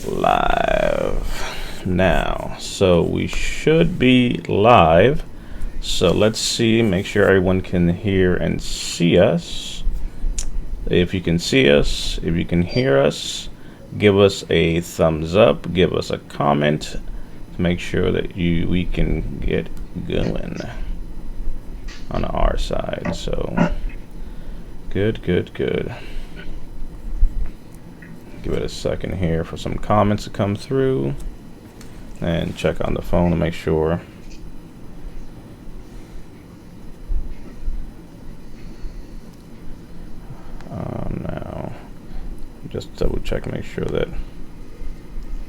live now. So we should be live. So let's see, make sure everyone can hear and see us. If you can see us, if you can hear us, give us a thumbs up, give us a comment to make sure that we can get going on our side. So good. Give it a second here for some comments to come through and check on the phone to make sure. Now just double check, make sure that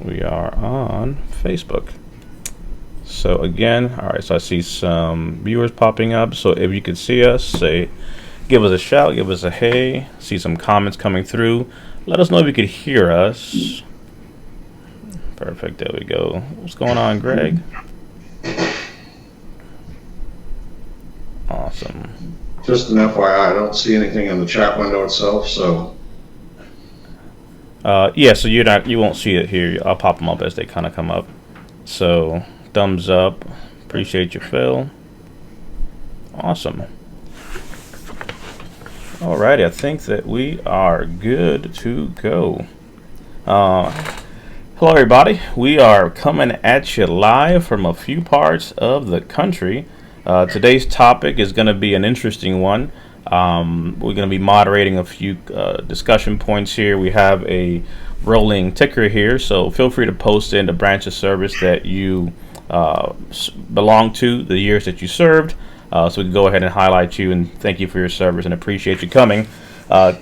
we are on Facebook. So again, all right, so I see some viewers popping up. So if you could see us, say, give us a shout, give us a hey. See some comments coming through. Let us know if you could hear us. Perfect, there we go. What's going on, Greg? Awesome. Just an FYI, I don't see anything in the chat window itself, so. Yeah, so you won't see it here. I'll pop them up as they kind of come up. So thumbs up. Appreciate you, Phil. Awesome. Alrighty, I think that we are good to go. Hello, everybody. We are coming at you live from a few parts of the country. Today's topic is going to be an interesting one. We're going to be moderating a few discussion points here. We have a rolling ticker here, so feel free to post in the branch of service that you belong to, the years that you served, so we can go ahead and highlight you and thank you for your service and appreciate you coming.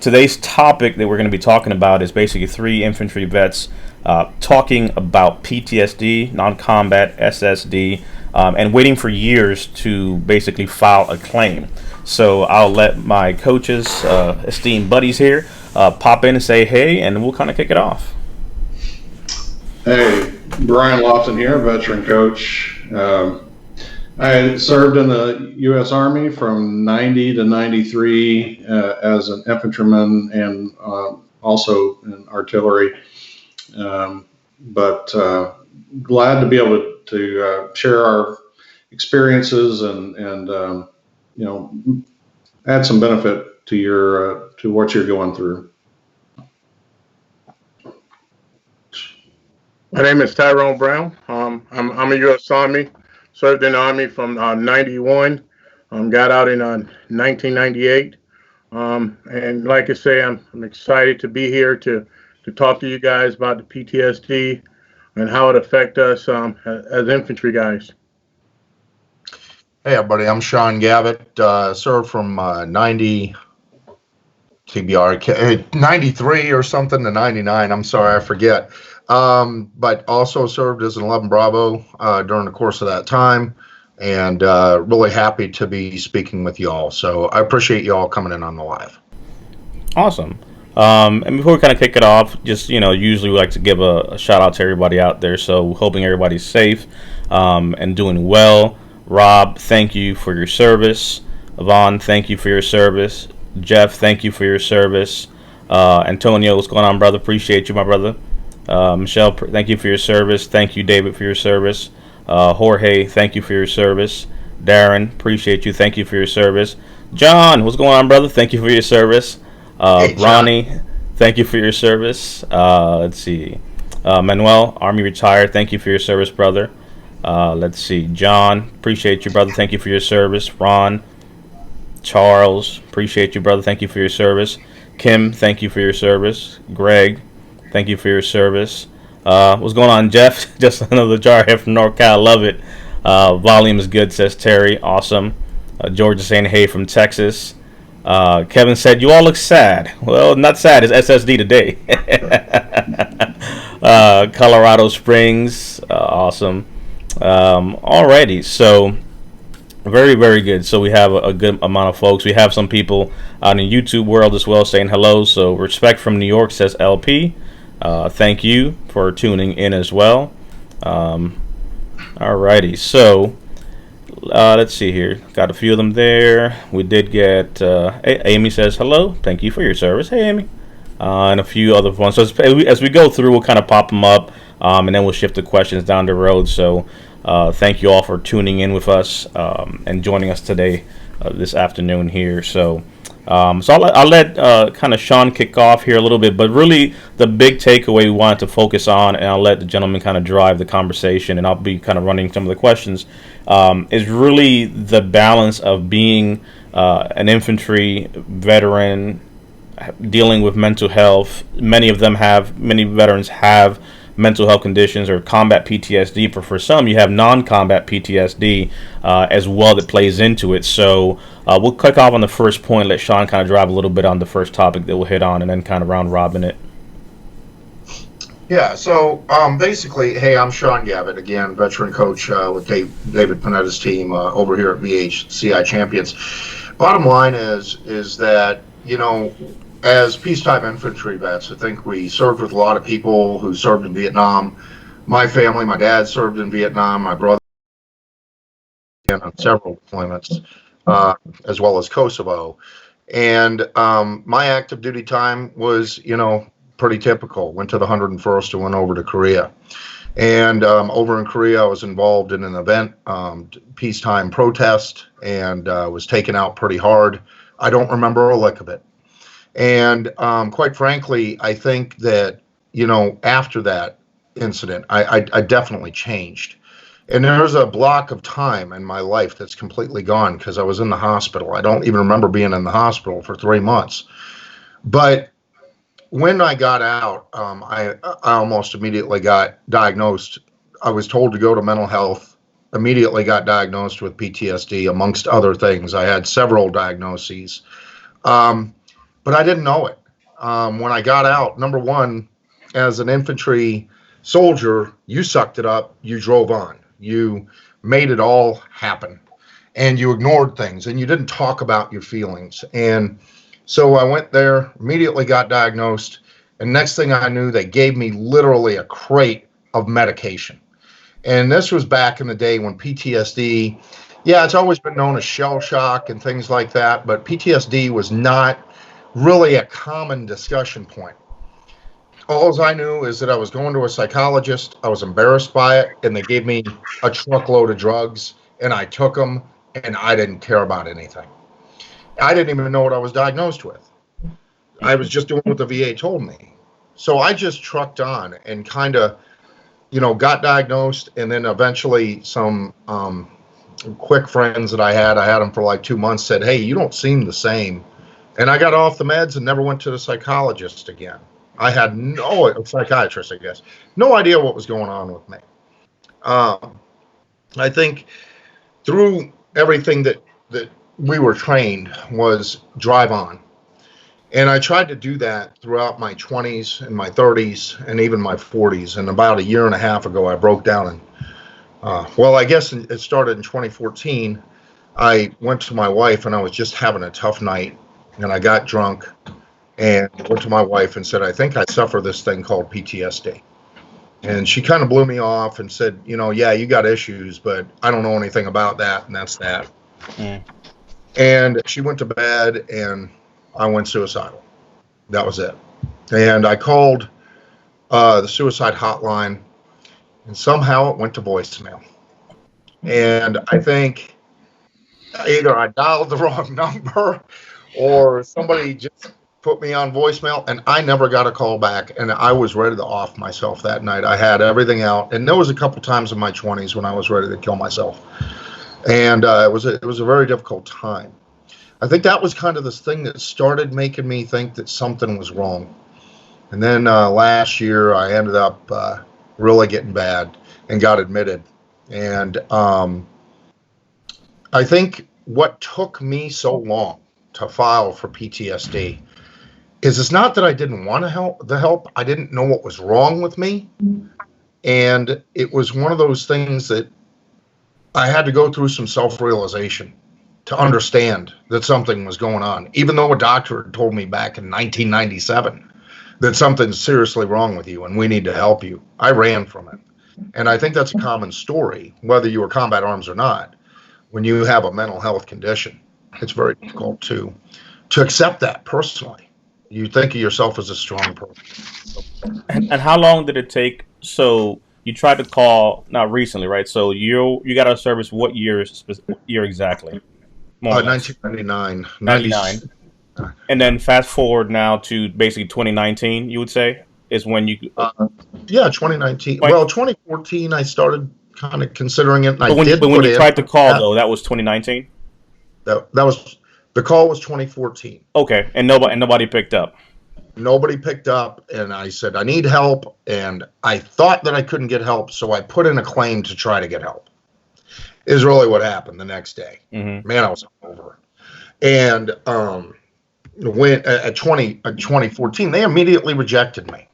Today's topic that we're going to be talking about is basically 3 infantry vets talking about PTSD, non-combat SSD, and waiting for years to basically file a claim. So I'll let my coaches, esteemed buddies here, pop in and say hey, and we'll kind of kick it off. Hey, Brian Lofton here, veteran coach. I served in the U.S. Army from 90 to 93 as an infantryman and also in artillery. But glad to be able to share our experiences and add some benefit to your to what you're going through. My name is Tyrone Brown. I'm a U.S. Army. Served in the Army from 91. Got out in 1998. And like I say, I'm excited to be here to talk to you guys about the PTSD and how it affects us as infantry guys. Hey everybody, I'm Sean Gavitt. Served from 90 TBR 93 or something to 99. I'm sorry, I forget. But also served as an 11 Bravo during the course of that time, and really happy to be speaking with you all. So I appreciate you all coming in on the live. Awesome. And before we kind of kick it off, just, usually we like to give a shout out to everybody out there. So hoping everybody's safe and doing well. Rob, thank you for your service. Yvonne, thank you for your service. Jeff, thank you for your service. Antonio, what's going on, brother? Appreciate you, my brother. Michelle, thank you for your service. Thank you, David, for your service. Jorge, thank you for your service. Darren, appreciate you. Thank you for your service. John, what's going on, brother? Thank you for your service. Hey, Ronnie, thank you for your service. Let's see. Manuel, Army retired. Thank you for your service, brother. Let's see. John, appreciate you, brother. Thank you for your service. Ron, Charles, appreciate you, brother. Thank you for your service. Kim, thank you for your service. Greg, thank you for your service. What's going on, Jeff? Just another jar here from North Cal. Love it. Volume is good, says Terry. Awesome. George is saying hey from Texas. Kevin said, you all look sad. Well, not sad. It's SSD today. Colorado Springs. Awesome. Alrighty. So, very, very good. So we have a good amount of folks. We have some people out in the YouTube world as well saying hello. So respect from New York, says LP. Thank you for tuning in as well. Alrighty. So let's see here. Got a few of them there. We did get Amy says hello. Thank you for your service. Hey, Amy. and a few other ones. So as we go through, we'll kind of pop them up, and then we'll shift the questions down the road. So thank you all for tuning in with us and joining us today, this afternoon here. So I'll let kind of Sean kick off here a little bit, but really the big takeaway we wanted to focus on, and I'll let the gentleman kind of drive the conversation, and I'll be kind of running some of the questions, is really the balance of being an infantry veteran, dealing with mental health. Many veterans have mental health conditions or combat PTSD, but for some you have non-combat PTSD as well that plays into it. So we'll click off on the first point, let Sean kind of drive a little bit on the first topic that we'll hit on, and then kind of round robin it. Yeah, so basically, hey, I'm Sean Gavitt, again, veteran coach with David Panetta's team over here at vncc Champions. Bottom line is that, as peacetime infantry vets, I think we served with a lot of people who served in Vietnam. My family, my dad served in Vietnam, my brother on several deployments, as well as Kosovo. And my active duty time was, pretty typical. Went to the 101st and went over to Korea. And over in Korea, I was involved in an event, peacetime protest, and was taken out pretty hard. I don't remember a lick of it. And quite frankly, I think that, after that incident, I definitely changed. And there's a block of time in my life that's completely gone because I was in the hospital. I don't even remember being in the hospital for 3 months. But when I got out, I almost immediately got diagnosed. I was told to go to mental health, immediately got diagnosed with PTSD, amongst other things. I had several diagnoses. But I didn't know it. When I got out, number one, as an infantry soldier, you sucked it up, you drove on, you made it all happen, and you ignored things, and you didn't talk about your feelings. And so I went there, immediately got diagnosed, and next thing I knew, they gave me literally a crate of medication. And this was back in the day when PTSD, yeah, it's always been known as shell shock and things like that, but PTSD was not really a common discussion point. All I knew is that I was going to a psychologist. I was embarrassed by it, and they gave me a truckload of drugs, and I took them, and I didn't care about anything. I didn't even know what I was diagnosed with. I was just doing what the VA told me. So I just trucked on and kind of, got diagnosed, and then eventually some quick friends that I had them for like 2 months, said, hey, you don't seem the same. And I got off the meds and never went to the psychologist again. I had psychiatrist, I guess. No idea what was going on with me. I think through everything that we were trained was drive on. And I tried to do that throughout my 20s and my 30s and even my 40s. And about a year and a half ago, I broke down. And, I guess it started in 2014. I went to my wife and I was just having a tough night. And I got drunk and went to my wife and said, I think I suffer this thing called PTSD. And she kind of blew me off and said, yeah, you got issues, but I don't know anything about that. And that's that. Mm. And she went to bed and I went suicidal. That was it. And I called the suicide hotline, and somehow it went to voicemail. And I think either I dialed the wrong number or somebody just put me on voicemail, and I never got a call back. And I was ready to off myself that night. I had everything out, and there was a couple times in my 20s when I was ready to kill myself. And it was a very difficult time. I think that was kind of this thing that started making me think that something was wrong. And then last year, I ended up really getting bad and got admitted. And I think what took me so long to file for PTSD is it's not that I didn't want to help. I didn't know what was wrong with me. And it was one of those things that I had to go through some self-realization to understand that something was going on, even though a doctor had told me back in 1997 that something's seriously wrong with you and we need to help you. I ran from it. And I think that's a common story, whether you were combat arms or not. When you have a mental health condition, it's very difficult to accept that personally. You think of yourself as a strong person. And how long did it take? So you tried to call not recently, right? So you got out of service what year? Year exactly? More or less. 1999, 99. And then fast forward now to basically 2019. You would say is when you. yeah, 2019. Point, Well, 2014, I started kind of considering it, and I but when did when put you in tried to call though, that was 2019. that was the call was 2014. Okay, and nobody picked up. Nobody picked up, and I said I need help, and I thought that I couldn't get help, so I put in a claim to try to get help. Is really what happened the next day. Mm-hmm. Man, I was over. And when at 2014, they immediately rejected me.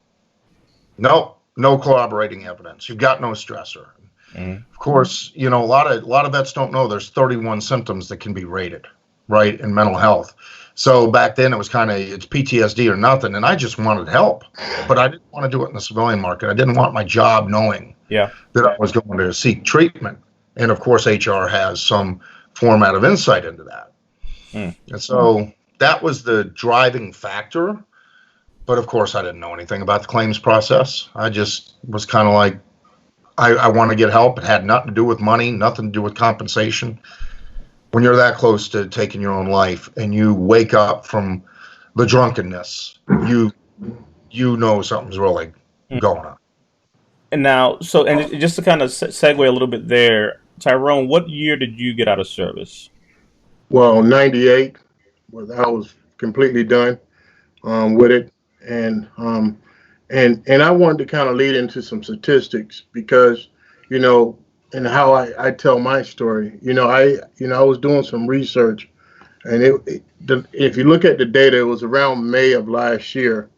No corroborating evidence. You've got no stressor. Mm-hmm. Of course, a lot of vets don't know there's 31 symptoms that can be rated, right, in mental health. So back then it was it's PTSD or nothing, and I just wanted help, but I didn't want to do it in the civilian market. I didn't want my job knowing that I was going to seek treatment, and of course HR has some format of insight into that, and so that was the driving factor. But of course I didn't know anything about the claims process. I just was kind of like, I want to get help. It had nothing to do with money, nothing to do with compensation. When you're that close to taking your own life and you wake up from the drunkenness, you know something's really going on. And now, just to kind of segue a little bit there, Tyrone, what year did you get out of service? Well, 98, I was completely done with it. And I wanted to kind of lead into some statistics because, and how I tell my story. I was doing some research, and if you look at the data, it was around May of last year.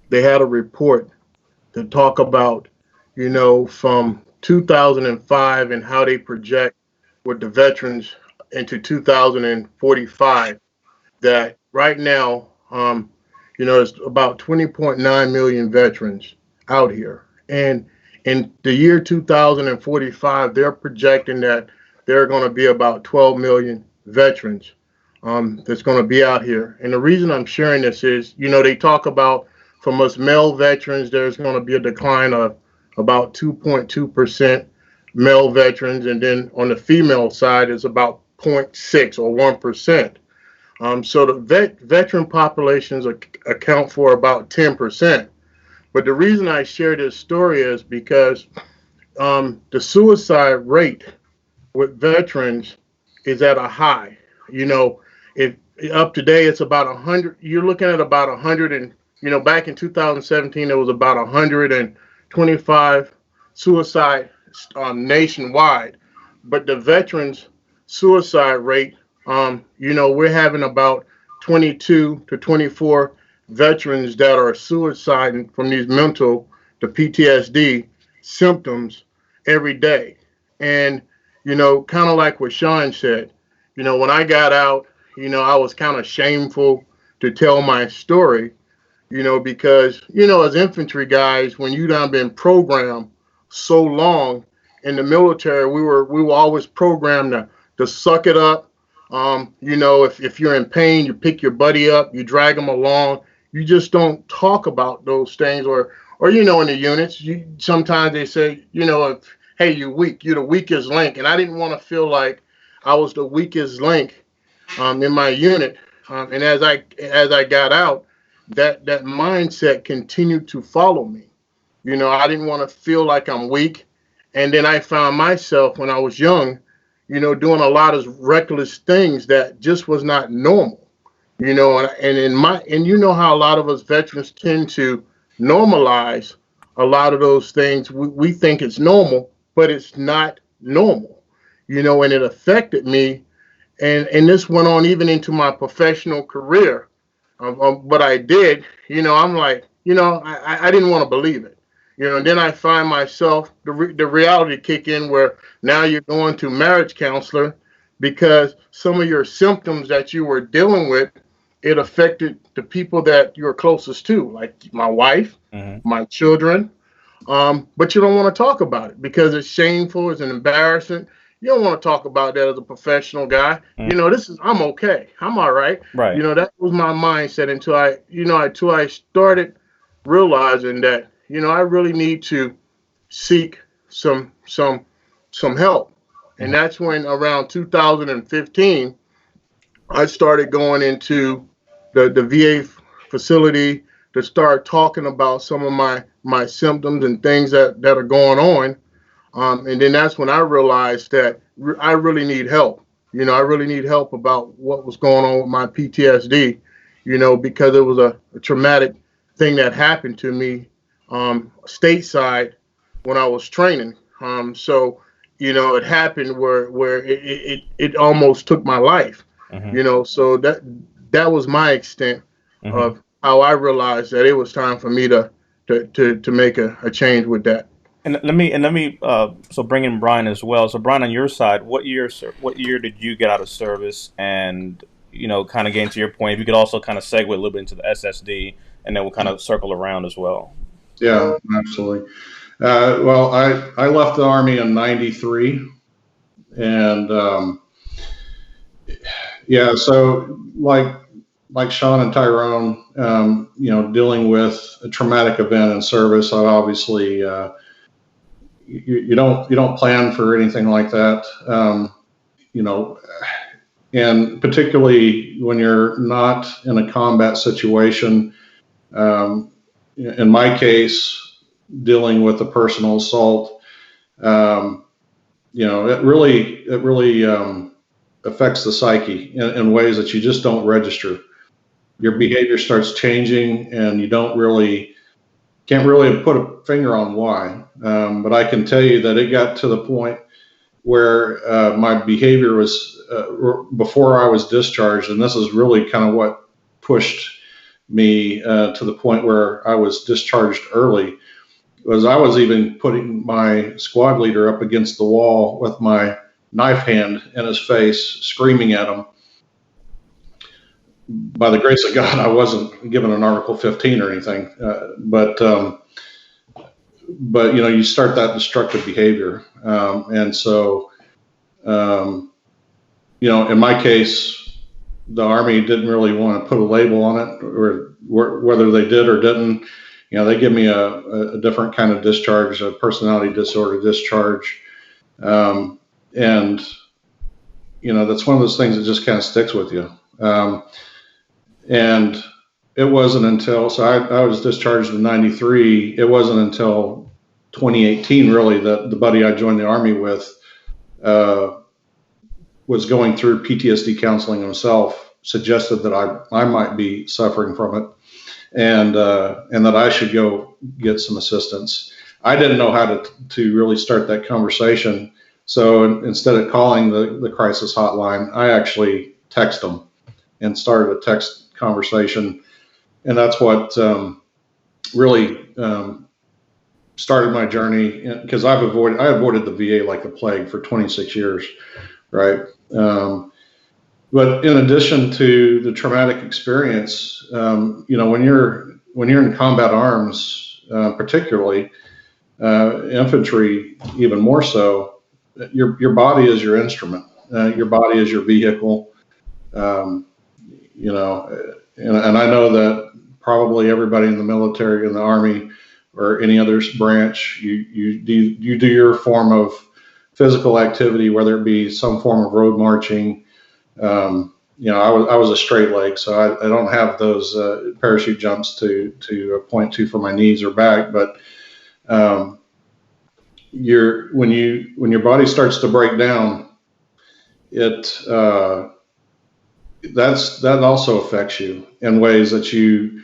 They had a report to talk about, from 2005 and how they project with the veterans into 2045. That right now, there's about 20.9 million veterans out here. And in the year 2045, they're projecting that there are going to be about 12 million veterans that's going to be out here. And the reason I'm sharing this is, they talk about from us male veterans, there's going to be a decline of about 2.2% male veterans. And then on the female side, it's about 0.6 or 1%. So the veteran populations account for about 10%. But the reason I share this story is because the suicide rate with veterans is at a high. If up to date, it's about 100. You're looking at about 100, and back in 2017, there was about 125 suicide nationwide. But the veterans suicide rate, we're having about 22 to 24 veterans that are suiciding from these the PTSD symptoms every day. And, kind of like what Sean said, when I got out, I was kind of shameful to tell my story, because, as infantry guys, when you done been programmed so long in the military, we were always programmed to suck it up. If you're in pain, you pick your buddy up, you drag them along. You just don't talk about those things, or in the units, sometimes they say, hey, you're weak, you're the weakest link, and I didn't want to feel like I was the weakest link in my unit. And as I got out, that mindset continued to follow me. I didn't want to feel like I'm weak, and then I found myself when I was young, doing a lot of reckless things that just was not normal, and you know how a lot of us veterans tend to normalize a lot of those things. We think it's normal, but it's not normal, and it affected me. And this went on even into my professional career. But I did, I'm like, I didn't want to believe it. And then I find myself, the reality kick in where now you're going to marriage counselor because some of your symptoms that you were dealing with, it affected the people that you're closest to, like my wife, my children. But you don't want to talk about it because it's shameful, it's an embarrassment. you don't want to talk about that as a professional guy. Mm. I'm okay. I'm all right. Right. That was my mindset until I started realizing that, I really need to seek some help. And Mhm. that's when around 2015, I started going into the VA facility to start talking about some of my symptoms and things that are going on. And then that's when I realized that I really need help. I really need help about what was going on with my PTSD, because it was a traumatic thing that happened to me stateside when I was training. It happened where it almost took my life. Mhm. So that was my extent Mhm. of how I realized that it was time for me to make a change with that. And let me so bring in Brian as well. So Brian, on your side, what year did you get out of service? And kind of getting to your point, if you could also kind of segue a little bit into the SSD, and then we'll kind of circle around as well. Yeah, absolutely. Well, I left the Army in '93, and yeah, so like Sean and Tyrone, dealing with a traumatic event in service, I obviously you don't plan for anything like that, you know, and particularly when you're not in a combat situation. Um, in my case, dealing with a personal assault, um, it really affects the psyche in ways that you just don't register. Your behavior starts changing, and you can't really put a finger on why. But I can tell you that it got to the point where my behavior was before I was discharged, and this is really kind of what pushed me to the point where I was discharged early. Was I was even putting my squad leader up against the wall with my knife hand in his face, screaming at him. By the grace of God, I wasn't given an Article 15 or anything, but you start that destructive behavior, and so in my case, the Army didn't really want to put a label on it, or whether they did or didn't. They give me a different kind of discharge, a personality disorder discharge, and that's one of those things that just kind of sticks with you. And it wasn't until I was discharged in '93. It wasn't until 2018 really that the buddy I joined the Army with uh, was going through PTSD counseling himself, suggested that I might be suffering from it, and that I should go get some assistance. I didn't know how to really start that conversation, so instead of calling the crisis hotline, I actually text them and started a text conversation, and that's what really started my journey, because I avoided the VA like the plague for 26 years, right? But in addition to the traumatic experience, when you're in combat arms, particularly infantry, even more so, your body is your instrument. Your body is your vehicle. Um, and I know that probably everybody in the military, in the Army, or any other branch, you do your form of physical activity, whether it be some form of road marching. I was a straight leg, so I don't have those parachute jumps to point to for my knees or back. But when your body starts to break down, it that also affects you in ways that you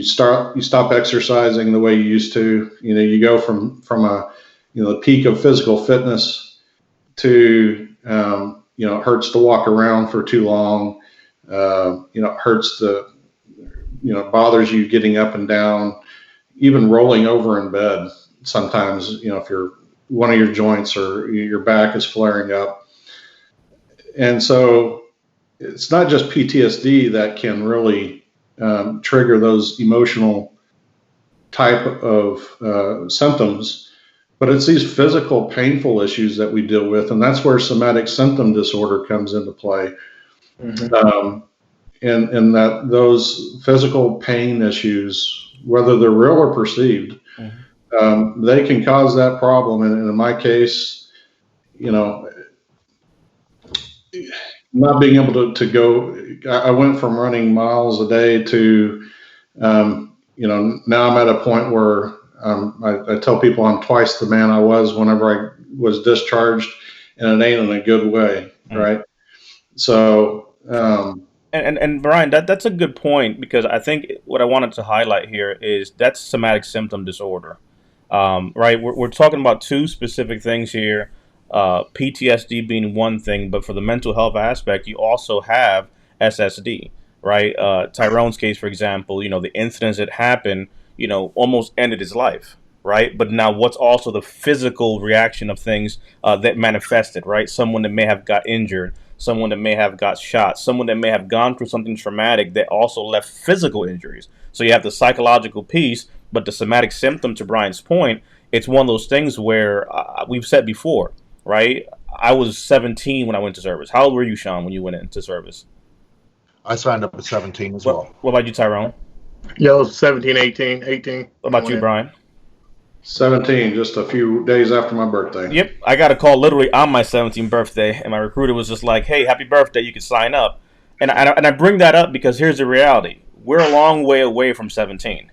stop exercising the way you used to. You go from a the peak of physical fitness to it hurts to walk around for too long. It hurts bothers you getting up and down, even rolling over in bed. Sometimes, if one of your joints or your back is flaring up. And so it's not just PTSD that can really trigger those emotional type of symptoms. but it's these physical painful issues that we deal with, and that's where somatic symptom disorder comes into play. And that those physical pain issues, whether they're real or perceived, they can cause that problem. And in my case, not being able to go, I went from running miles a day to, now I'm at a point where I tell people I'm twice the man I was whenever I was discharged, and it ain't in a good way, right? So, and Brian, that's a good point, because I think what I wanted to highlight here is that's somatic symptom disorder, right? We're talking about two specific things here, PTSD being one thing, but for the mental health aspect, you also have SSD, right? Tyrone's case, for example, the incidents that happened, almost ended his life, right? But now, what's also the physical reaction of things that manifested, right? Someone that may have got injured, someone that may have got shot, someone that may have gone through something traumatic that also left physical injuries. So you have the psychological piece, but the somatic symptom, to Brian's point, it's one of those things where we've said before, right? I was 17 when I went to service. How old were you, Sean, when you went into service? I signed up at 17 as well. What about you, Tyrone? Yeah, I was 17, 18. What about you, Brian? 17, just a few days after my birthday. Yep, I got a call literally on my 17th birthday, and my recruiter was just like, "Hey, happy birthday! You can sign up." And I bring that up because here's the reality: we're a long way away from 17,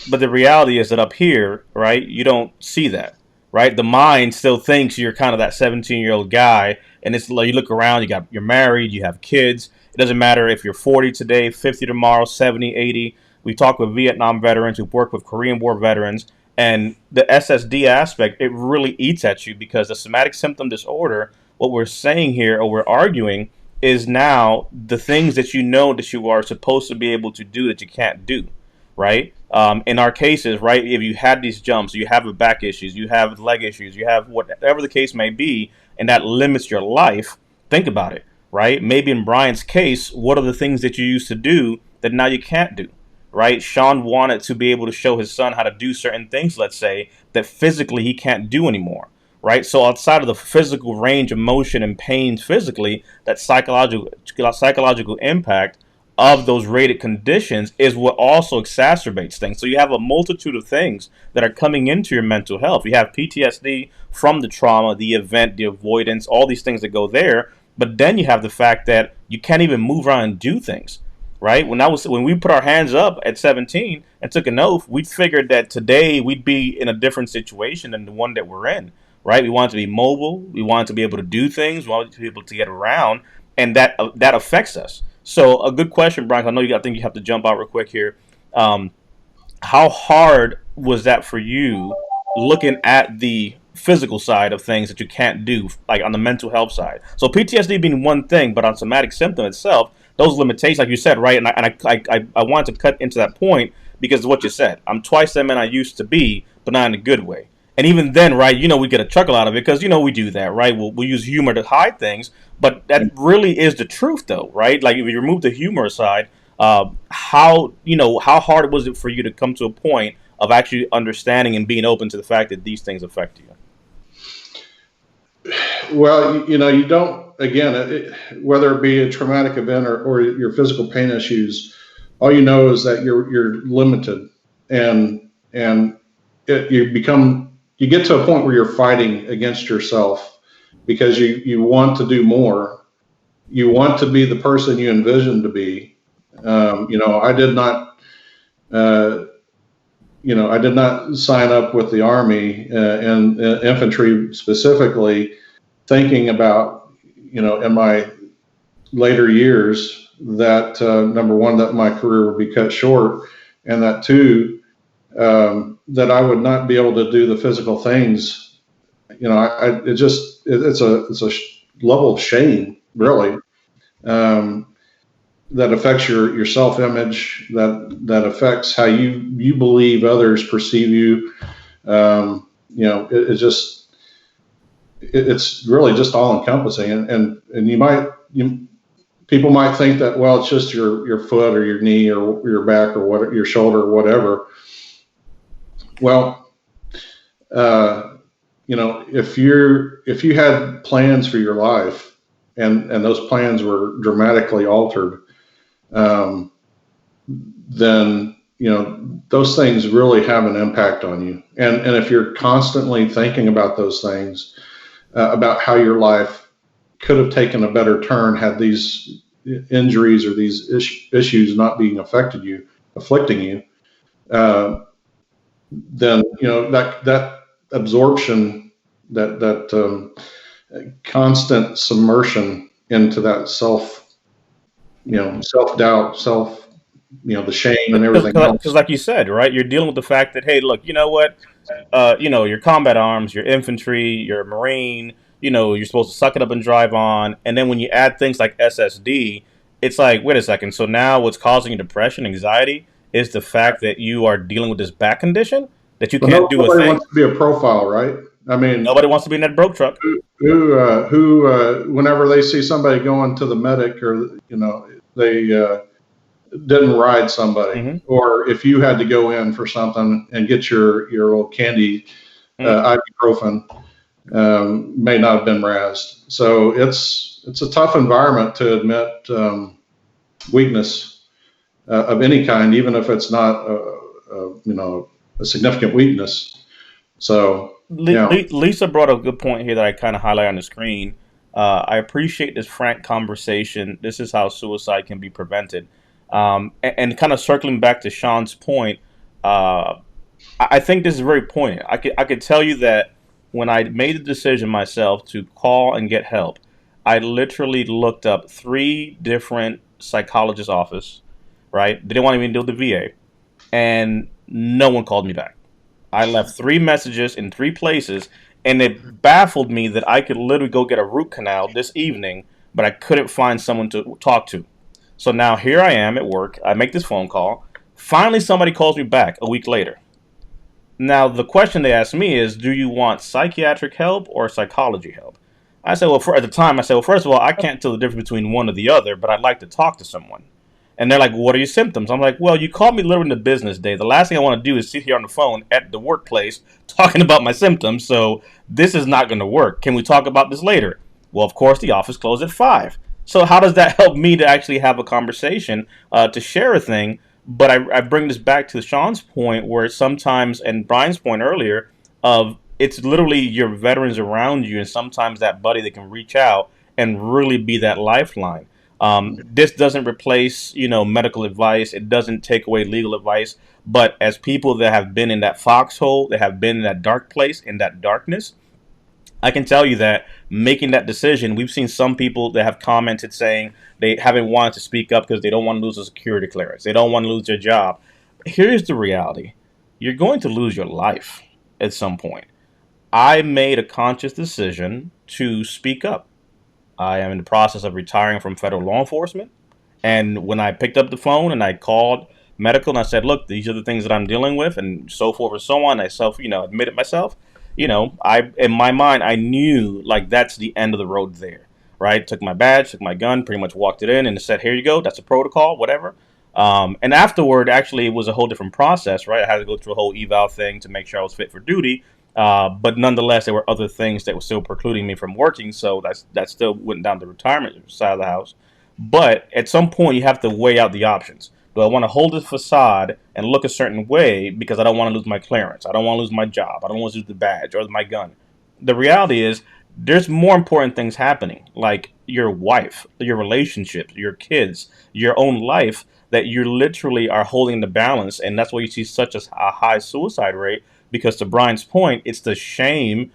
but the reality is that up here, right, you don't see that, right? The mind still thinks you're kind of that 17-year-old guy, and it's like you look around, you're married, you have kids. It doesn't matter if you're 40 today, 50 tomorrow, 70, 80. We talk with Vietnam veterans, we've worked with Korean War veterans. And the SSD aspect, it really eats at you, because the somatic symptom disorder, what we're saying here, or we're arguing, is now the things that that you are supposed to be able to do that you can't do, right? In our cases, right, if you had these jumps, you have back issues, you have leg issues, you have whatever the case may be, and that limits your life, think about it, right? Maybe in Brian's case, what are the things that you used to do that now you can't do? Right? Sean wanted to be able to show his son how to do certain things, let's say, that physically he can't do anymore, right? So outside of the physical range of motion and pains physically, that psychological impact of those rated conditions is what also exacerbates things. So you have a multitude of things that are coming into your mental health. You have PTSD from the trauma, the event, the avoidance, all these things that go there. But then you have the fact that you can't even move around and do things. Right? When we put our hands up at 17 and took an oath, we figured that today we'd be in a different situation than the one that we're in. Right? We wanted to be mobile. We wanted to be able to do things. We wanted to be able to get around, and that affects us. So a good question, Brian. I think you have to jump out real quick here. How hard was that for you, looking at the physical side of things that you can't do, like on the mental health side? So PTSD being one thing, but on somatic symptom itself, those limitations, like you said, right? And I wanted to cut into that point because of what you said. I'm twice the man I used to be, but not in a good way. And even then, right, we get a chuckle out of it because, we do that, right? We'll use humor to hide things, but that really is the truth, though, right? Like, if you remove the humor aside, how hard was it for you to come to a point of actually understanding and being open to the fact that these things affect you? Well, you don't, again, whether it be a traumatic event or your physical pain issues, all you know is that you're limited, and you get to a point where you're fighting against yourself because you want to do more. You want to be the person you envision to be. I did not, I did not sign up with the Army and infantry specifically, thinking about, in my later years that number one, that my career would be cut short, and that two, that I would not be able to do the physical things. It's a level of shame, really, that affects your self-image, that affects how you believe others perceive you. It's really just all encompassing, and people might think that, well, it's just your foot or your knee or your back or your shoulder or whatever. Well, if you had plans for your life and those plans were dramatically altered, then those things really have an impact on you. And if you're constantly thinking about those things, about how your life could have taken a better turn had these injuries or these issues not being afflicting you, then that absorption, that constant submersion into that self doubt, the shame and everything else. Because, like you said, right, you're dealing with the fact that, hey, look, you know what, your combat arms, your infantry, your marine, you're supposed to suck it up and drive on, and then when you add things like SSD, it's like, wait a second, so now what's causing you depression, anxiety, is the fact that you are dealing with this back condition that you can't do a Nobody thing. wants to be a profile, right? I mean, Nobody wants to be in that broke truck. who whenever they see somebody going to the medic, or they didn't ride somebody, Mm-hmm. or if you had to go in for something and get your little candy ibuprofen, may not have been razzed. So it's a tough environment to admit weakness of any kind, even if it's not a significant weakness. So Lisa brought up a good point here that I kind of highlight on the screen. I appreciate this frank conversation. This is how suicide can be prevented. And kind of circling back to Sean's point, I think this is very poignant. I could tell you that when I made the decision myself to call and get help, I literally looked up 3 different psychologists' office. Right? They didn't want me to deal with the VA, and no one called me back. I left 3 messages in 3 places, and it baffled me that I could literally go get a root canal this evening, but I couldn't find someone to talk to. So now here I am at work. I make this phone call. Finally, somebody calls me back a week later. Now, the question they asked me is, do you want psychiatric help or psychology help? I said, at the time, first of all, I can't tell the difference between one or the other, but I'd like to talk to someone. And they're like, what are your symptoms? I'm like, well, you called me literally in the business day. The last thing I want to do is sit here on the phone at the workplace talking about my symptoms. So this is not going to work. Can we talk about this later? Well, of course, the office closed at 5. So how does that help me to actually have a conversation, to share a thing? But I bring this back to Sean's point, where sometimes, and Brian's point earlier, of it's literally your veterans around you, and sometimes that buddy that can reach out and really be that lifeline. This doesn't replace, medical advice. It doesn't take away legal advice. But as people that have been in that foxhole, that have been in that dark place, in that darkness, I can tell you that making that decision, we've seen some people that have commented saying they haven't wanted to speak up because they don't want to lose a security clearance. They don't want to lose their job. Here's the reality. You're going to lose your life at some point. I made a conscious decision to speak up. I am in the process of retiring from federal law enforcement. And when I picked up the phone and I called medical and I said, look, these are the things that I'm dealing with and so forth and so on, I admitted myself, in my mind, I knew like that's the end of the road there, right? Took my badge, took my gun, pretty much walked it in and said, here you go. That's a protocol, whatever. And afterward, actually, it was a whole different process, right? I had to go through a whole eval thing to make sure I was fit for duty. But nonetheless, there were other things that were still precluding me from working. So that still went down the retirement side of the house. But at some point, you have to weigh out the options. Do I want to hold this facade and look a certain way because I don't want to lose my clearance? I don't want to lose my job. I don't want to lose the badge or my gun. The reality is there's more important things happening, like your wife, your relationships, your kids, your own life, that you literally are holding the balance. And that's why you see such a high suicide rate, because to Brian's point, it's the shame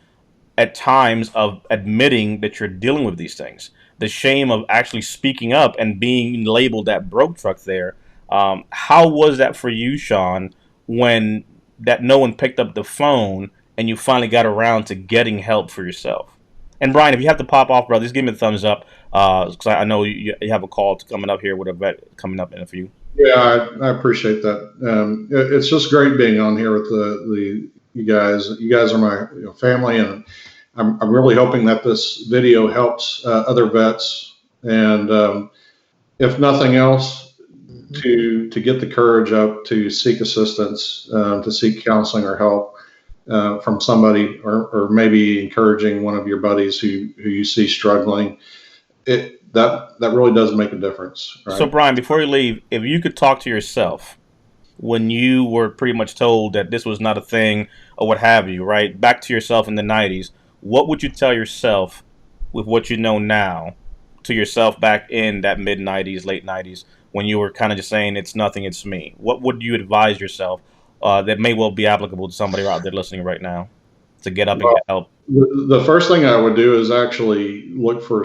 at times of admitting that you're dealing with these things. The shame of actually speaking up and being labeled that broke truck there. How was that for you, Sean, when that no one picked up the phone and you finally got around to getting help for yourself? And Brian, if you have to pop off, brother, just give me a thumbs up, because I know you have a call coming up here with a vet coming up in a few. Yeah, I appreciate that. It's just great being on here with you guys. You guys are my family, and I'm really hoping that this video helps other vets, and if nothing else, to get the courage up to seek assistance, to seek counseling or help. from somebody, or maybe encouraging one of your buddies who you see struggling, that really does make a difference, So, right? Brian, before you leave, if you could talk to yourself when you were pretty much told that this was not a thing or what have you, right? Back to yourself in the 90s, what would you tell yourself with what you know now to yourself back in that mid 90s, late 90s, when you were kind of just saying, it's nothing, it's me? What would you advise yourself that may well be applicable to somebody out there listening right now to get up and get Well, help? the first thing I would do is actually look for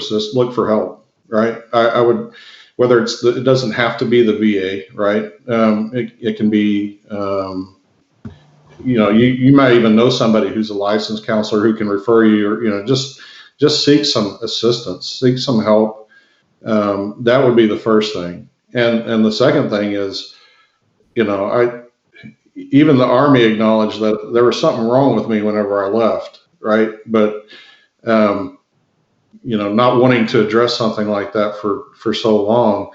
help, right? I would, whether it doesn't have to be the VA, right? It can be, you might even know somebody who's a licensed counselor who can refer you, or just seek some assistance, seek some help. That would be the first thing, and the second thing is, I even the Army acknowledged that there was something wrong with me whenever I left, right? But um, not wanting to address something like that for so long.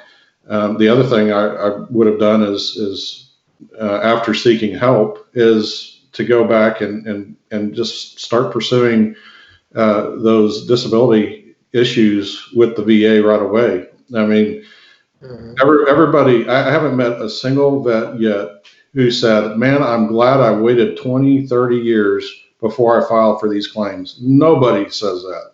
The other thing I would have done is after seeking help is to go back and just start pursuing those disability issues with the VA right away. I mean, everybody, I haven't met a single vet yet who said, man, I'm glad I waited 20, 30 years before I filed for these claims. Nobody says that.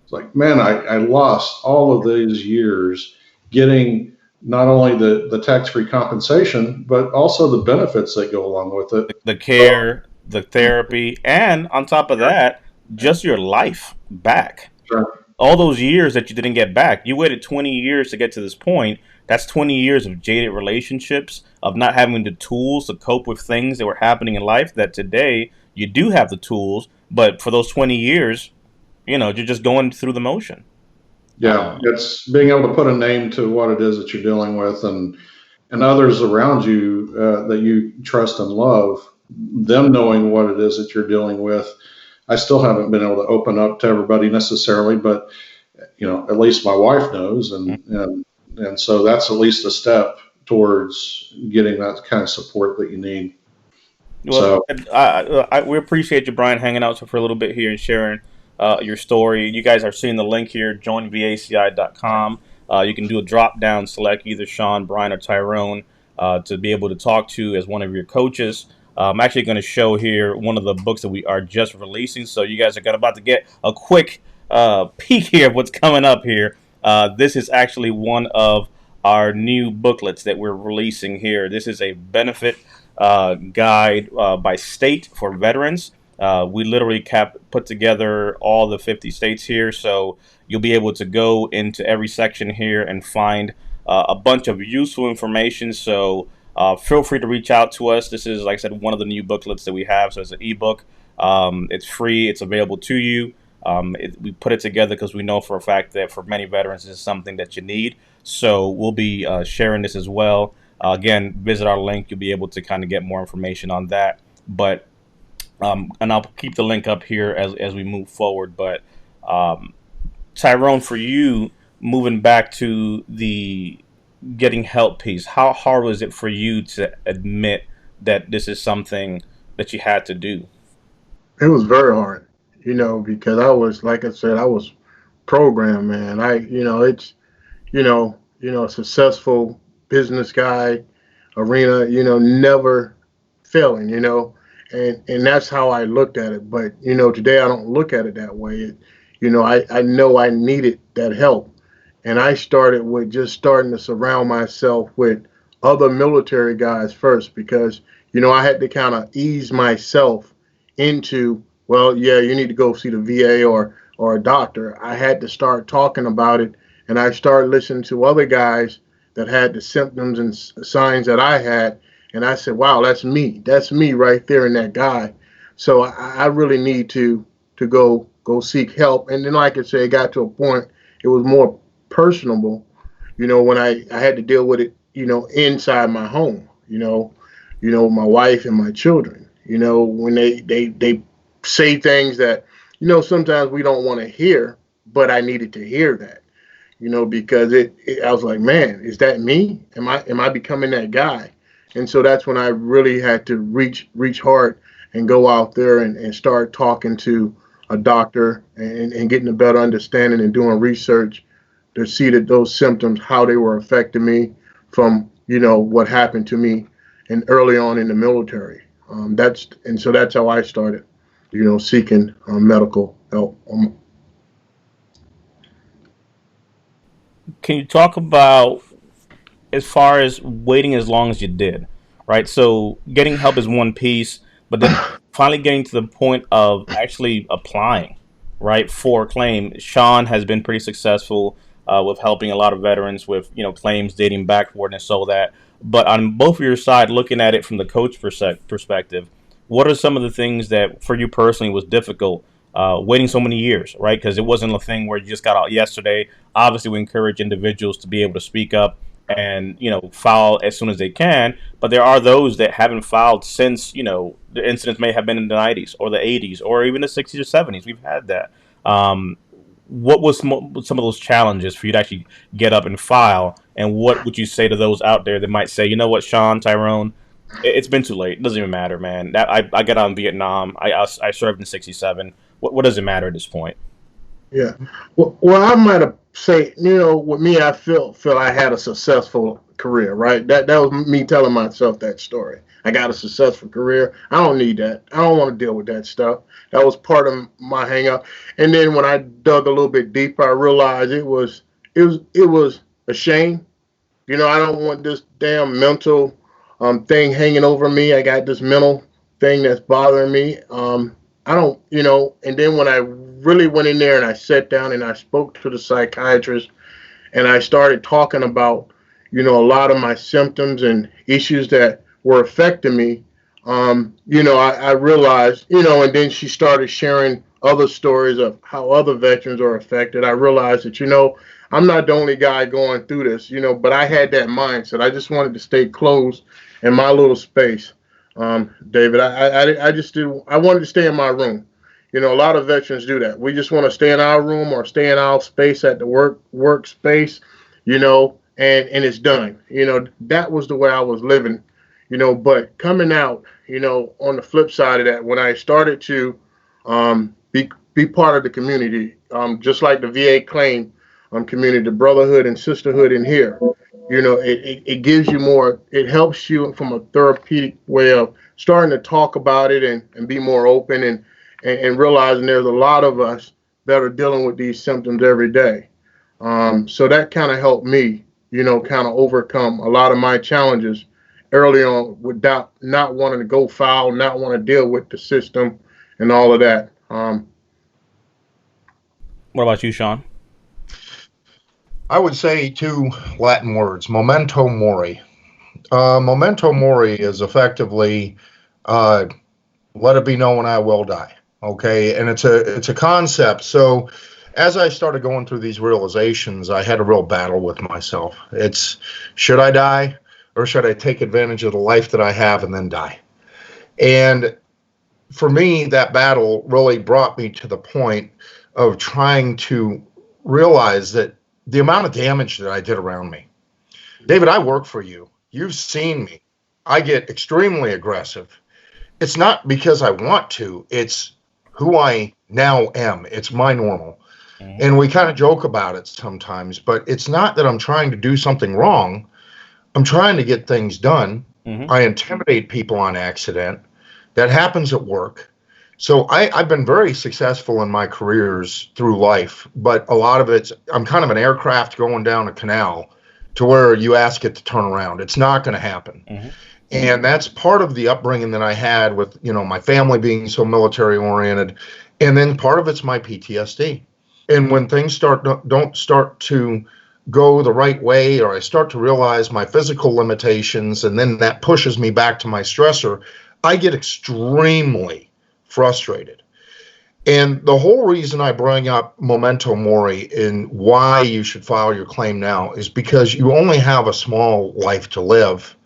It's like, man, I lost all of these years getting not only the tax-free compensation, but also the benefits that go along with it. The care, the therapy, and on top of that, just your life back. Sure. All those years that you didn't get back. You waited 20 years to get to this point. That's 20 years of jaded relationships, of not having the tools to cope with things that were happening in life that today you do have the tools, but for those 20 years, you're just going through the motion. Yeah, it's being able to put a name to what it is that you're dealing with, and others around you that you trust and love, them knowing what it is that you're dealing with. I still haven't been able to open up to everybody necessarily, but at least my wife knows, and so that's at least a step towards getting that kind of support that you need. Well, So we appreciate you, Brian, hanging out for a little bit here and sharing your story. You guys are seeing the link here, joinvaci.com. You can do a drop down, select either Sean, Brian, or Tyrone to be able to talk to as one of your coaches. I'm actually going to show here one of the books that we are just releasing, so you guys are about to get a quick peek here of what's coming up here. This is actually one of our new booklets that we're releasing here. This is a benefit guide by state for veterans. We literally put together all the 50 states here, so you'll be able to go into every section here and find a bunch of useful information. So feel free to reach out to us. This is, like I said, one of the new booklets that we have. So it's an ebook. It's free. It's available to you. We put it together because we know for a fact that for many veterans, this is something that you need. So we'll be sharing this as well. Again, visit our link. You'll be able to kind of get more information on that. But and I'll keep the link up here as we move forward. But Tyrone, for you, moving back to the getting help piece, how hard was it for you to admit that this is something that you had to do? It was very hard, because I was, like I said, I was programmed, man. It's, a successful business guy, arena, never failing, and that's how I looked at it. But, today I don't look at it that way. I know I needed that help. And I started with just starting to surround myself with other military guys first, because, I had to kind of ease myself into, well, yeah, you need to go see the VA or a doctor. I had to start talking about it, and I started listening to other guys that had the symptoms and signs that I had, and I said, wow, that's me right there in that guy. So I really need to go seek help. And then, like I said, it got to a point, it was more personable, when I had to deal with it, inside my home, my wife and my children, when they say things that, sometimes we don't want to hear, but I needed to hear that, because I was like, man, is that me? Am I becoming that guy? And so that's when I really had to reach hard and go out there and start talking to a doctor and getting a better understanding and doing research to see that those symptoms, how they were affecting me from, what happened to me and early on in the military. So that's how I started, seeking medical help. Can you talk about as far as waiting as long as you did, right? So getting help is one piece, but then finally getting to the point of actually applying, right, for a claim. Sean has been pretty successful with helping a lot of veterans with claims dating backward and so that. But on both of your side, looking at it from the coach perspective, what are some of the things that for you personally was difficult? Waiting so many years, right? Because it wasn't a thing where you just got out yesterday. Obviously, we encourage individuals to be able to speak up and file as soon as they can, but there are those that haven't filed since the incidents may have been in the 90s or the 80s or even the 60s or 70s. We've had that. What was some of those challenges for you to actually get up and file, and what would you say to those out there that might say, you know what, Sean, Tyrone, it's been too late, it doesn't even matter, man, that I got out in Vietnam, I served in 67, what does it matter at this point? Yeah. Well, I might have say, with me, I feel I had a successful career, right? That was me telling myself that story. I got a successful career. I don't need that. I don't want to deal with that stuff. That was part of my hang up. And then when I dug a little bit deeper, I realized it was a shame. I don't want this damn mental thing hanging over me. I got this mental thing that's bothering me. I don't, and then when I really went in there and I sat down and I spoke to the psychiatrist and I started talking about, a lot of my symptoms and issues that were affecting me, I realized, and then she started sharing other stories of how other veterans are affected. I realized that, I'm not the only guy going through this, but I had that mindset. I just wanted to stay closed in my little space. David, I just did. I wanted to stay in my room. A lot of veterans do that. We just want to stay in our room or stay in our space at the workspace, and it's done. That was the way I was living, but coming out, on the flip side of that, when I started to be part of the community, just like the VA claim community, the brotherhood and sisterhood in here, it gives you more, it helps you from a therapeutic way of starting to talk about it and be more open and realizing there's a lot of us that are dealing with these symptoms every day. So that kind of helped me, kind of overcome a lot of my challenges early on without not wanting to go foul, not want to deal with the system and all of that. What about you, Sean? I would say two Latin words, memento mori. Memento mori is effectively let it be known I will die. Okay, and it's a concept. So as I started going through these realizations, I had a real battle with myself. It's, should I die or should I take advantage of the life that I have and then die? And for me, that battle really brought me to the point of trying to realize that the amount of damage that I did around me. David, I work for you. You've seen me. I get extremely aggressive. It's not because I want to. It's who I now am. It's my normal. Mm-hmm. And we kind of joke about it sometimes, but it's not that I'm trying to do something wrong. I'm trying to get things done. Mm-hmm. I intimidate people on accident. That happens at work. So I've been very successful in my careers through life, but a lot of it's, I'm kind of an aircraft going down a canal to where you ask it to turn around. It's not going to happen. Mm-hmm. And that's part of the upbringing that I had with, my family being so military oriented. And then part of it's my PTSD. And when things don't start to go the right way, or I start to realize my physical limitations, and then that pushes me back to my stressor, I get extremely frustrated. And the whole reason I bring up memento mori and why you should file your claim now is because you only have a small life to live.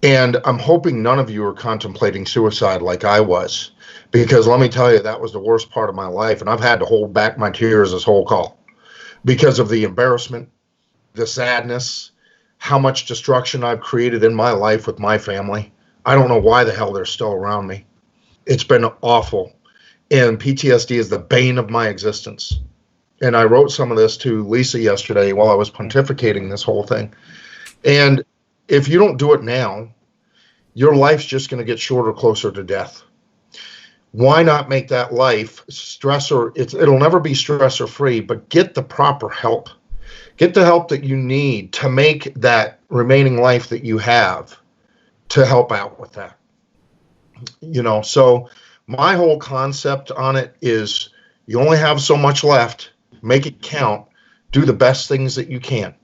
And I'm hoping none of you are contemplating suicide like I was, because let me tell you, that was the worst part of my life. And I've had to hold back my tears this whole call because of the embarrassment, the sadness, how much destruction I've created in my life with my family. I don't know why the hell they're still around me. It's been awful. And PTSD is the bane of my existence. And I wrote some of this to Lisa yesterday while I was pontificating this whole thing. And if you don't do it now, your life's just going to get shorter, closer to death. Why not make that life stressor? It'll never be stressor free, but get the proper help. Get the help that you need to make that remaining life that you have to help out with that. So my whole concept on it is you only have so much left. Make it count. Do the best things that you can.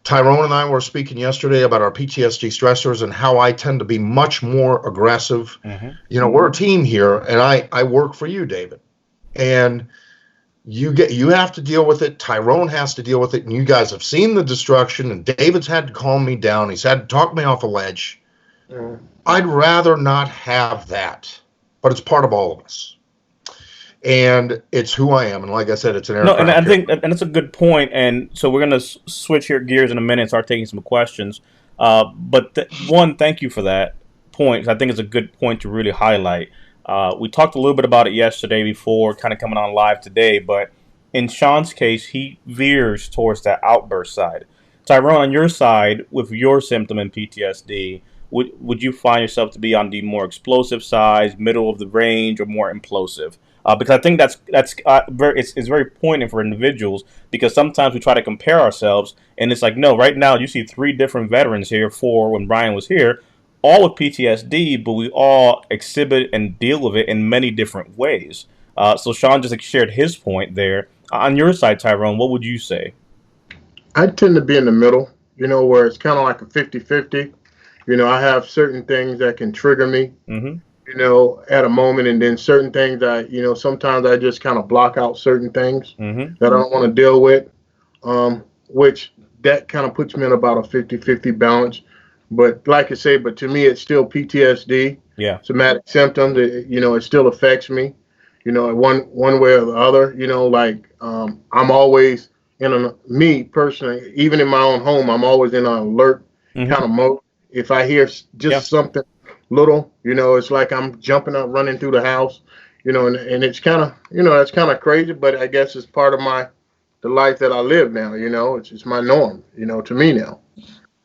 Tyrone and I were speaking yesterday about our PTSD stressors and how I tend to be much more aggressive. Mm-hmm. We're a team here, and I work for you, David. And you have to deal with it. Tyrone has to deal with it, and you guys have seen the destruction. And David's had to calm me down. He's had to talk me off a ledge. I'd rather not have that, but it's part of all of us. And it's who I am, and like I said, it's an aircraft. No, and I think, and that's a good point. And so we're going to switch here gears in a minute and start taking some questions. But one, thank you for that point. I think it's a good point to really highlight. We talked a little bit about it yesterday before kind of coming on live today, but in Sean's case, he veers towards that outburst side. Tyrone, on your side, with your symptom in PTSD, would you find yourself to be on the more explosive side, middle of the range, or more implosive? Because I think that's it's very poignant for individuals, because sometimes we try to compare ourselves, and it's like, no, right now you see 3 different veterans here, 4 when Brian was here, all with PTSD, but we all exhibit and deal with it in many different ways. So Sean just shared his point there. On your side, Tyrone, what would you say? I tend to be in the middle, where it's kind of like a 50-50. I have certain things that can trigger me. Mm-hmm. At a moment, and then certain things that, sometimes I just kind of block out certain things Mm-hmm. that I don't want to deal with, which that kind of puts me in about a 50-50 balance. But like I say, but to me, it's still PTSD, Yeah. somatic symptoms. It still affects me, one way or the other, I'm always me personally, even in my own home, I'm always in an alert Mm-hmm. kind of mode. If I hear just something little, it's like I'm jumping up, running through the house, and it's kind of, that's kind of crazy, but I guess it's part of the life that I live now, it's my norm, to me now.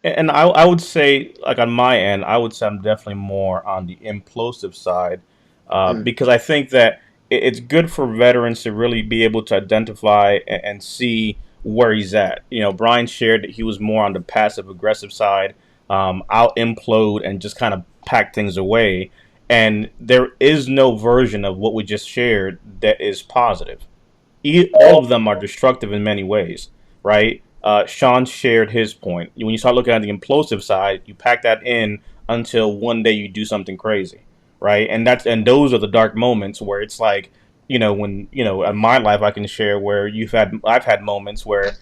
And I would say, like on my end, I would say I'm definitely more on the implosive side, because I think that it's good for veterans to really be able to identify and see where he's at. Brian shared that he was more on the passive aggressive side. I'll implode and just kind of pack things away. And there is no version of what we just shared that is positive. All of them are destructive in many ways, right? Sean shared his point. When you start looking at the implosive side, you pack that in until one day you do something crazy, right? And those are the dark moments where it's like, when in my life I can share where I've had moments where,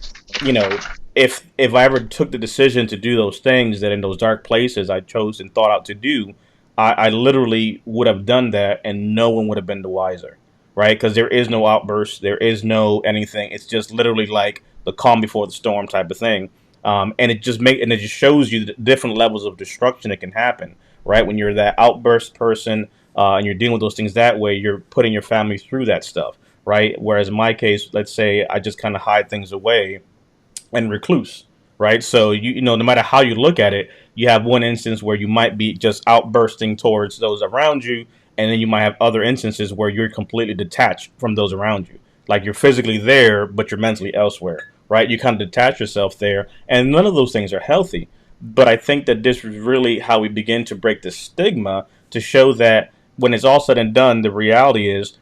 if I ever took the decision to do those things that in those dark places I chose and thought out to do, I literally would have done that and no one would have been the wiser, right? Because there is no outburst, there is no anything. It's just literally like the calm before the storm type of thing, and it just shows you the different levels of destruction that can happen, right? When you're that outburst person and you're dealing with those things that way, you're putting your family through that stuff, right? Whereas in my case, let's say I just kind of hide things away and recluse, right? So no matter how you look at it, you have one instance where you might be just outbursting towards those around you, and then you might have other instances where you're completely detached from those around you. Like you're physically there, but you're mentally elsewhere, right? You kind of detach yourself there, and none of those things are healthy. But I think that this is really how we begin to break the stigma to show that when it's all said and done, the reality is,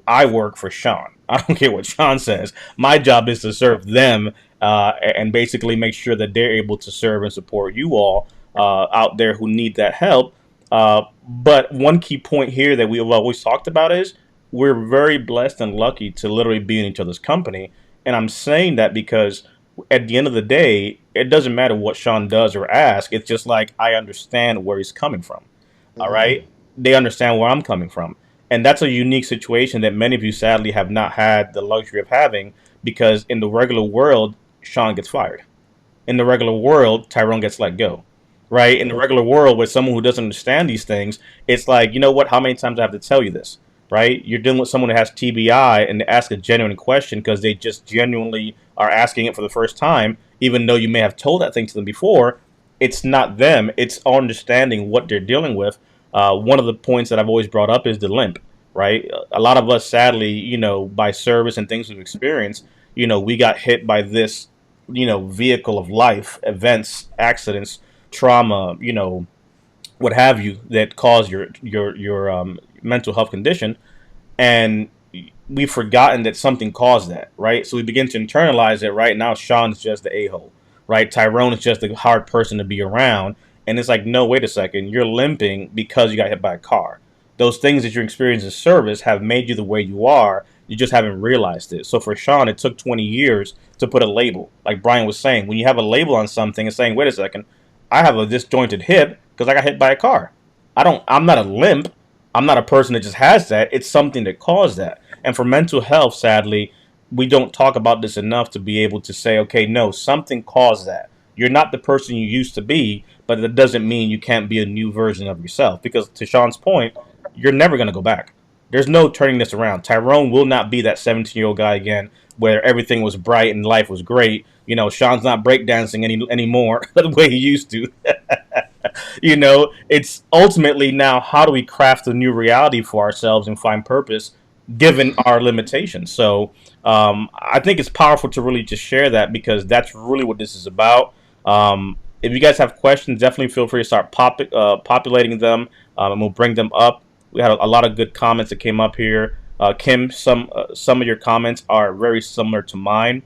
I work for Sean. I don't care what Sean says. My job is to serve them and basically make sure that they're able to serve and support you all out there who need that help. But one key point here that we've always talked about is we're very blessed and lucky to literally be in each other's company. And I'm saying that because at the end of the day, it doesn't matter what Sean does or asks. It's just like I understand where he's coming from. Mm-hmm. All right. They understand where I'm coming from. And that's a unique situation that many of you sadly have not had the luxury of having, because in the regular world, Sean gets fired. In the regular world, Tyrone gets let go. right? In the regular world with someone who doesn't understand these things, it's like, you know what? How many times do I have to tell you this, right? You're dealing with someone who has TBI and they ask a genuine question because they just genuinely are asking it for the first time, even though you may have told that thing to them before. It's not them. It's understanding what they're dealing with. One of the points that I've always brought up is the limp, right? A lot of us, sadly, by service and things we've experienced, we got hit by this, vehicle of life, events, accidents, trauma, what have you, that cause your mental health condition, and we've forgotten that something caused that, right? So we begin to internalize it. Right now, Sean's just the a-hole, right? Tyrone is just a hard person to be around, and it's like, no, wait a second, you're limping because you got hit by a car. Those things that you're experiencing in service have made you the way you are. You just haven't realized it. So for Sean, it took 20 years to put a label. Like Brian was saying, when you have a label on something, it's saying, wait a second, I have a disjointed hip because I got hit by a car. I'm not a limp. I'm not a person that just has that. It's something that caused that. And for mental health, sadly, we don't talk about this enough to be able to say, okay, no, something caused that. You're not the person you used to be, but that doesn't mean you can't be a new version of yourself. Because to Sean's point, you're never going to go back. There's no turning this around. Tyrone will not be that 17-year-old guy again where everything was bright and life was great. Sean's not breakdancing anymore the way he used to. It's ultimately now how do we craft a new reality for ourselves and find purpose given our limitations. So I think it's powerful to really just share that because that's really what this is about. If you guys have questions, definitely feel free to start populating them, and we'll bring them up. We had a lot of good comments that came up here. Kim, some of your comments are very similar to mine.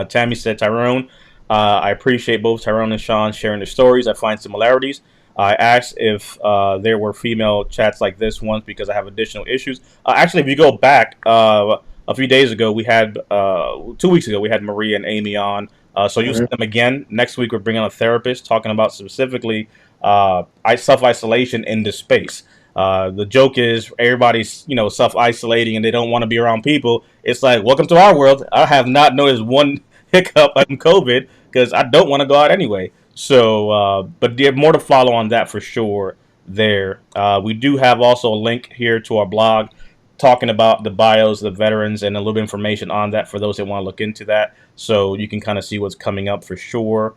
Tammy said, Tyrone, I appreciate both Tyrone and Sean sharing their stories. I find similarities. I asked if there were female chats like this once because I have additional issues. Actually, if you go back a few days ago, we had 2 weeks ago, we had Maria and Amy on. So you'll see them again. Next week, we're bringing on a therapist talking about specifically self-isolation in this space. The joke is everybody's, self-isolating and they don't want to be around people. It's like, welcome to our world. I have not noticed one hiccup on COVID because I don't want to go out anyway. So, but there's more to follow on that for sure there. We do have also a link here to our blog talking about the bios of the veterans and a little bit of information on that for those that want to look into that. So you can kind of see what's coming up for sure.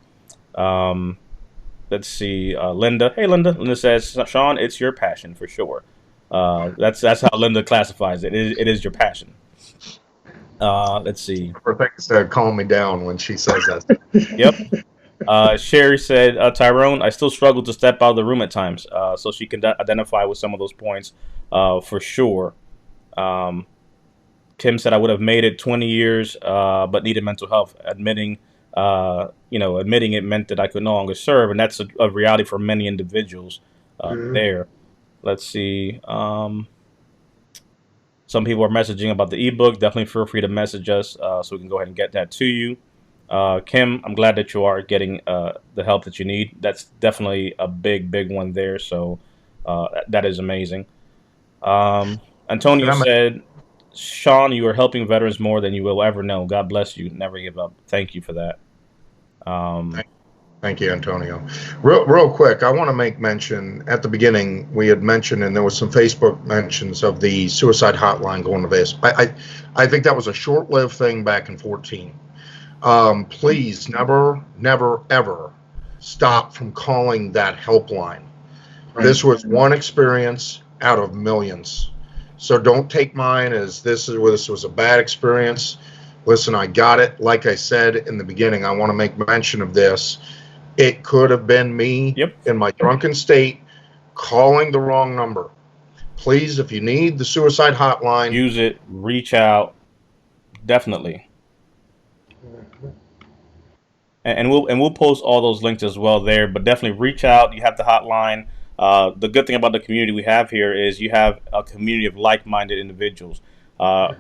Let's see, Linda. Hey, Linda. Linda says, Sean, it's your passion for sure. That's how Linda classifies it. It is your passion. Let's see. Her things to calm me down when she says that. Yep. Sherry said, Tyrone, I still struggle to step out of the room at times. So she can identify with some of those points for sure. Kim said, I would have made it 20 years, but needed mental health. Admitting it meant that I could no longer serve. And that's a reality for many individuals there. Let's see. Some people are messaging about the ebook. Definitely feel free to message us so we can go ahead and get that to you. Kim, I'm glad that you are getting the help that you need. That's definitely a big one there. So that is amazing. Antonio said, Sean, you are helping veterans more than you will ever know. God bless you. Never give up. Thank you for that. Thank you, Antonio. Real quick, I want to make mention at the beginning, we had mentioned, and there was some Facebook mentions of the suicide hotline going to this. I think that was a short-lived thing back in 2014. Please never, ever stop from calling that helpline. Right. This was one experience out of millions. So don't take mine as this was a bad experience. Listen, I got it. Like I said in the beginning, I want to make mention of this. It could have been me in my drunken state calling the wrong number. Please, if you need the suicide hotline, use it. Reach out. Definitely. And we'll post all those links as well there. But definitely reach out. You have the hotline. The good thing about the community we have here is you have a community of like-minded individuals.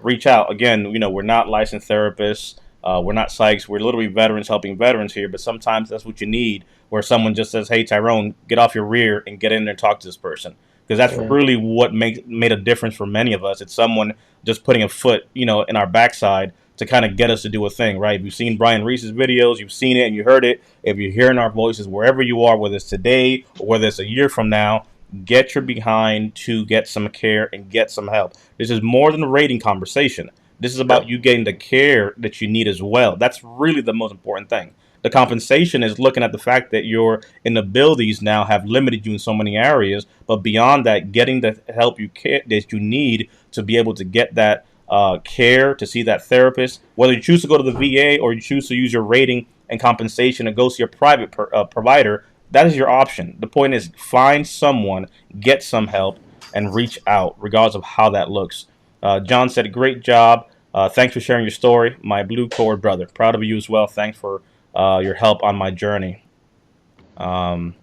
Reach out. Again, we're not licensed therapists. We're not psychs. We're literally veterans helping veterans here. But sometimes that's what you need, where someone just says, hey, Tyrone, get off your rear and get in there and talk to this person. Because that's really what made a difference for many of us. It's someone just putting a foot, in our backside to kind of get us to do a thing, right? If you've seen Brian Reese's videos, you've seen it and you heard it. If you're hearing our voices wherever you are, whether it's today or whether it's a year from now, get your behind to get some care and get some help. This is more than a rating conversation. This is about you getting the care that you need as well. That's really the most important thing. The compensation is looking at the fact that your inabilities now have limited you in so many areas, but beyond that, getting the help that you need to be able to get that care, to see that therapist, whether you choose to go to the VA or you choose to use your rating and compensation and go see a private provider, that is your option. The point is find someone, get some help, and reach out, regardless of how that looks. John said, great job. Thanks for sharing your story. My blue cord brother. Proud of you as well. Thanks for your help on my journey. Could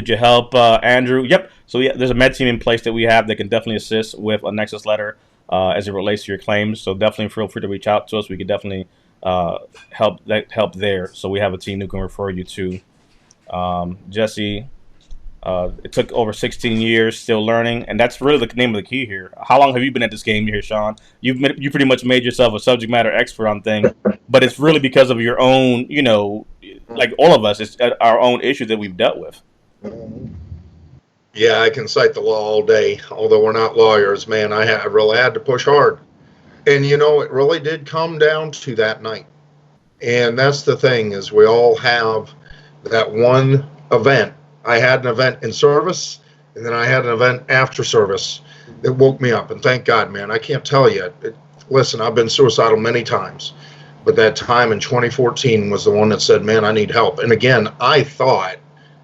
you help Andrew? Yep. So yeah, there's a med team in place that we have that can definitely assist with a Nexus letter as it relates to your claims. So definitely feel free to reach out to us. We could definitely help there. So we have a team who can refer you to. Jesse, it took over 16 years, still learning, and that's really the name of the key here. How long have you been at this game here, Sean? You pretty much made yourself a subject matter expert on things, but it's really because of your own, like all of us, it's our own issues that we've dealt with. Yeah, I can cite the law all day, although we're not lawyers, man. I really had to push hard. And, it really did come down to that night. And that's the thing, is we all have that one event. I had an event in service, and then I had an event after service that woke me up. And thank God, man, I can't tell you. Listen, I've been suicidal many times, but that time in 2014 was the one that said, man, I need help. And again, I thought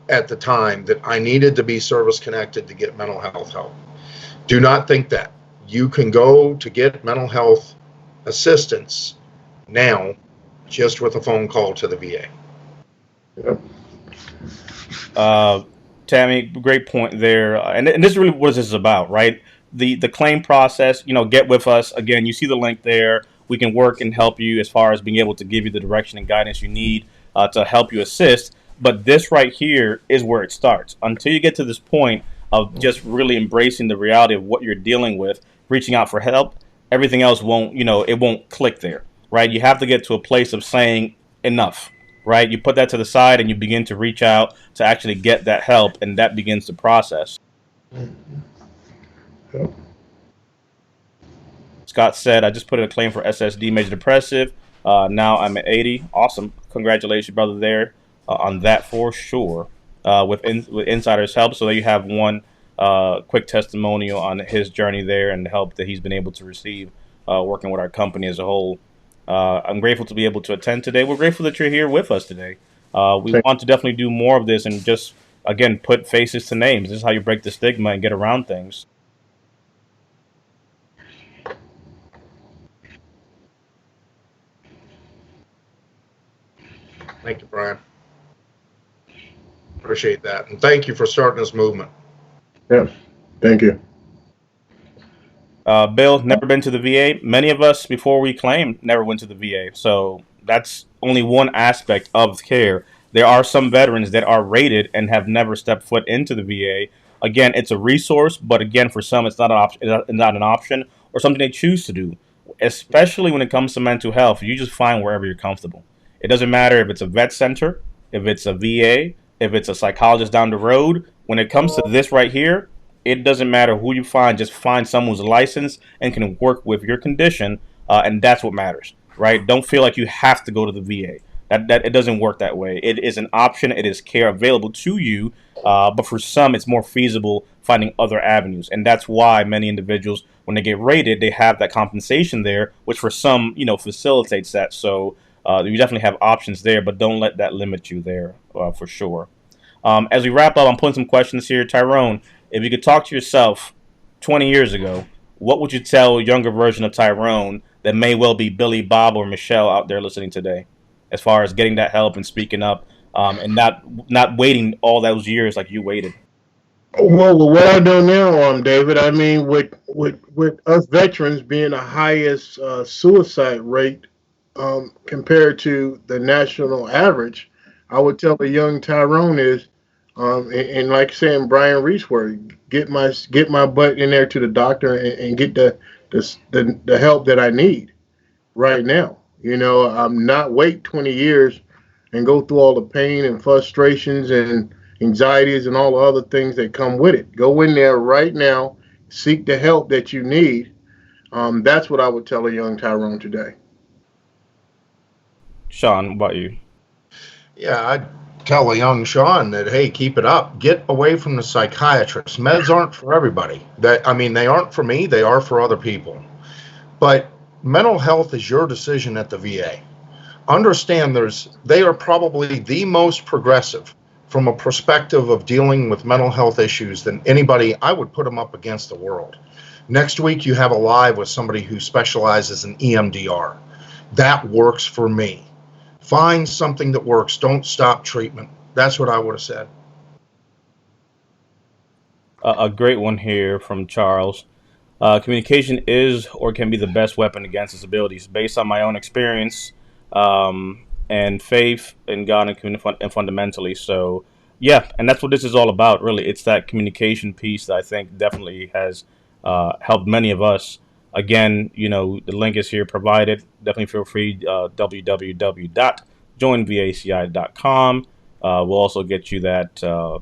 at the time that I needed to be service connected to get mental health help. Do not think that. You can go to get mental health assistance now just with a phone call to the VA. Yep. Tammy, great point there. And this is really what this is about, right? The claim process, get with us. Again, you see the link there. We can work and help you as far as being able to give you the direction and guidance you need to help you assist. But this right here is where it starts. Until you get to this point of just really embracing the reality of what you're dealing with, reaching out for help, everything else won't, it won't click there, right? You have to get to a place of saying enough, right? You put that to the side and you begin to reach out to actually get that help, and that begins the process. Yep. Scott said, I just put in a claim for SSD major depressive. Now I'm at 80. Awesome. Congratulations, brother, there on that for sure. With insiders' help, so that you have one quick testimonial on his journey there and the help that he's been able to receive working with our company as a whole. I'm grateful to be able to attend today. We're grateful that you're here with us today. We want to definitely do more of this and just, again, put faces to names. This is how you break the stigma and get around things. Thank you, Brian. Appreciate that. And thank you for starting this movement. Yeah, thank you. Bill, never been to the VA. Many of us, before we claimed, never went to the VA. So that's only one aspect of care. There are some veterans that are rated and have never stepped foot into the VA. Again, it's a resource, but again, for some, it's not an option or something they choose to do. Especially when it comes to mental health, you just find wherever you're comfortable. It doesn't matter if it's a vet center, if it's a VA, if it's a psychologist down the road. When it comes to this right here, it doesn't matter who you find. Just find someone who's licensed and can work with your condition, and that's what matters, right? Don't feel like you have to go to the VA. That it doesn't work that way. It is an option. It is care available to you, but for some, it's more feasible finding other avenues, and that's why many individuals, when they get rated, they have that compensation there, which for some, facilitates that. So you definitely have options there, but don't let that limit you there for sure. As we wrap up, I'm putting some questions here. Tyrone, if you could talk to yourself 20 years ago, what would you tell a younger version of Tyrone that may well be Billy, Bob, or Michelle out there listening today, as far as getting that help and speaking up and not waiting all those years like you waited? Well, with what I know now, David, I mean, with us veterans being the highest suicide rate compared to the national average, I would tell a young Tyrone is, and like saying Brian Reese word, get my butt in there to the doctor and get the help that I need. right now. I'm not wait 20 years and go through all the pain and frustrations and anxieties and all the other things that come with it. Go in there right now, seek the help that you need. That's what I would tell a young Tyrone today. Sean, what about you? Yeah, I'd tell a young Sean that, hey, keep it up. Get away from the psychiatrist. Meds aren't for everybody. They aren't for me. They are for other people. But mental health is your decision at the VA. Understand they are probably the most progressive from a perspective of dealing with mental health issues than anybody. I would put them up against the world. Next week, you have a live with somebody who specializes in EMDR. That works for me. Find something that works. Don't stop treatment. That's what I would have said. A great one here from Charles. Communication is or can be the best weapon against disabilities. Based on my own experience and faith in God and fundamentally. So, yeah, and that's what this is all about, really. It's that communication piece that I think definitely has helped many of us. Again, the link is here provided. Definitely feel free, www.joinvaci.com. We'll also get you that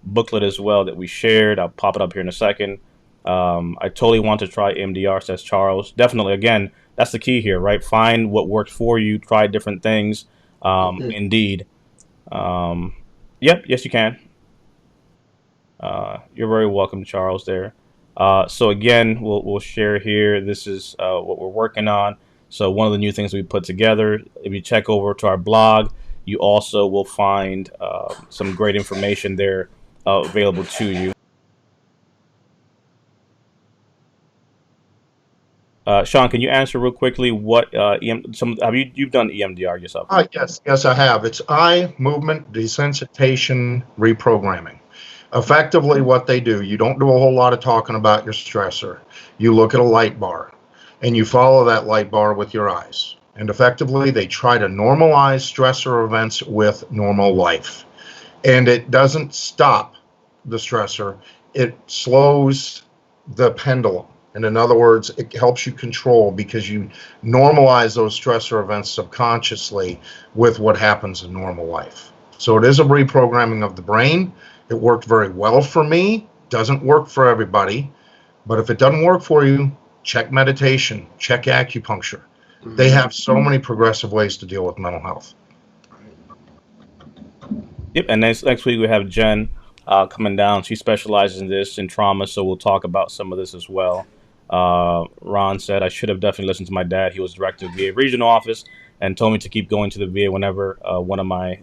booklet as well that we shared. I'll pop it up here in a second. I totally want to try MDR, says Charles. Definitely, again, that's the key here, right? Find what works for you. Try different things. Indeed. Yep, yes, you can. You're very welcome, Charles, there. So again, we'll share here. This is what we're working on. So one of the new things we put together, if you check over to our blog, you also will find some great information there available to you. Sean, can you answer real quickly what you've done EMDR yourself? Yes, I have. It's eye movement desensitization reprogramming. Effectively, what they do, you don't do a whole lot of talking about your stressor. You look at a light bar, and you follow that light bar with your eyes. And effectively, they try to normalize stressor events with normal life. And it doesn't stop the stressor. It slows the pendulum. And in other words, it helps you control because you normalize those stressor events subconsciously with what happens in normal life. So it is a reprogramming of the brain. It worked very well for me. Doesn't work for everybody. But if it doesn't work for you, check meditation, check acupuncture. They have so many progressive ways to deal with mental health. Yep, and next week we have Jen coming down. She specializes in this, in trauma, so we'll talk about some of this as well. Ron said, I should have definitely listened to my dad. He was director of the VA regional office and told me to keep going to the VA whenever one of my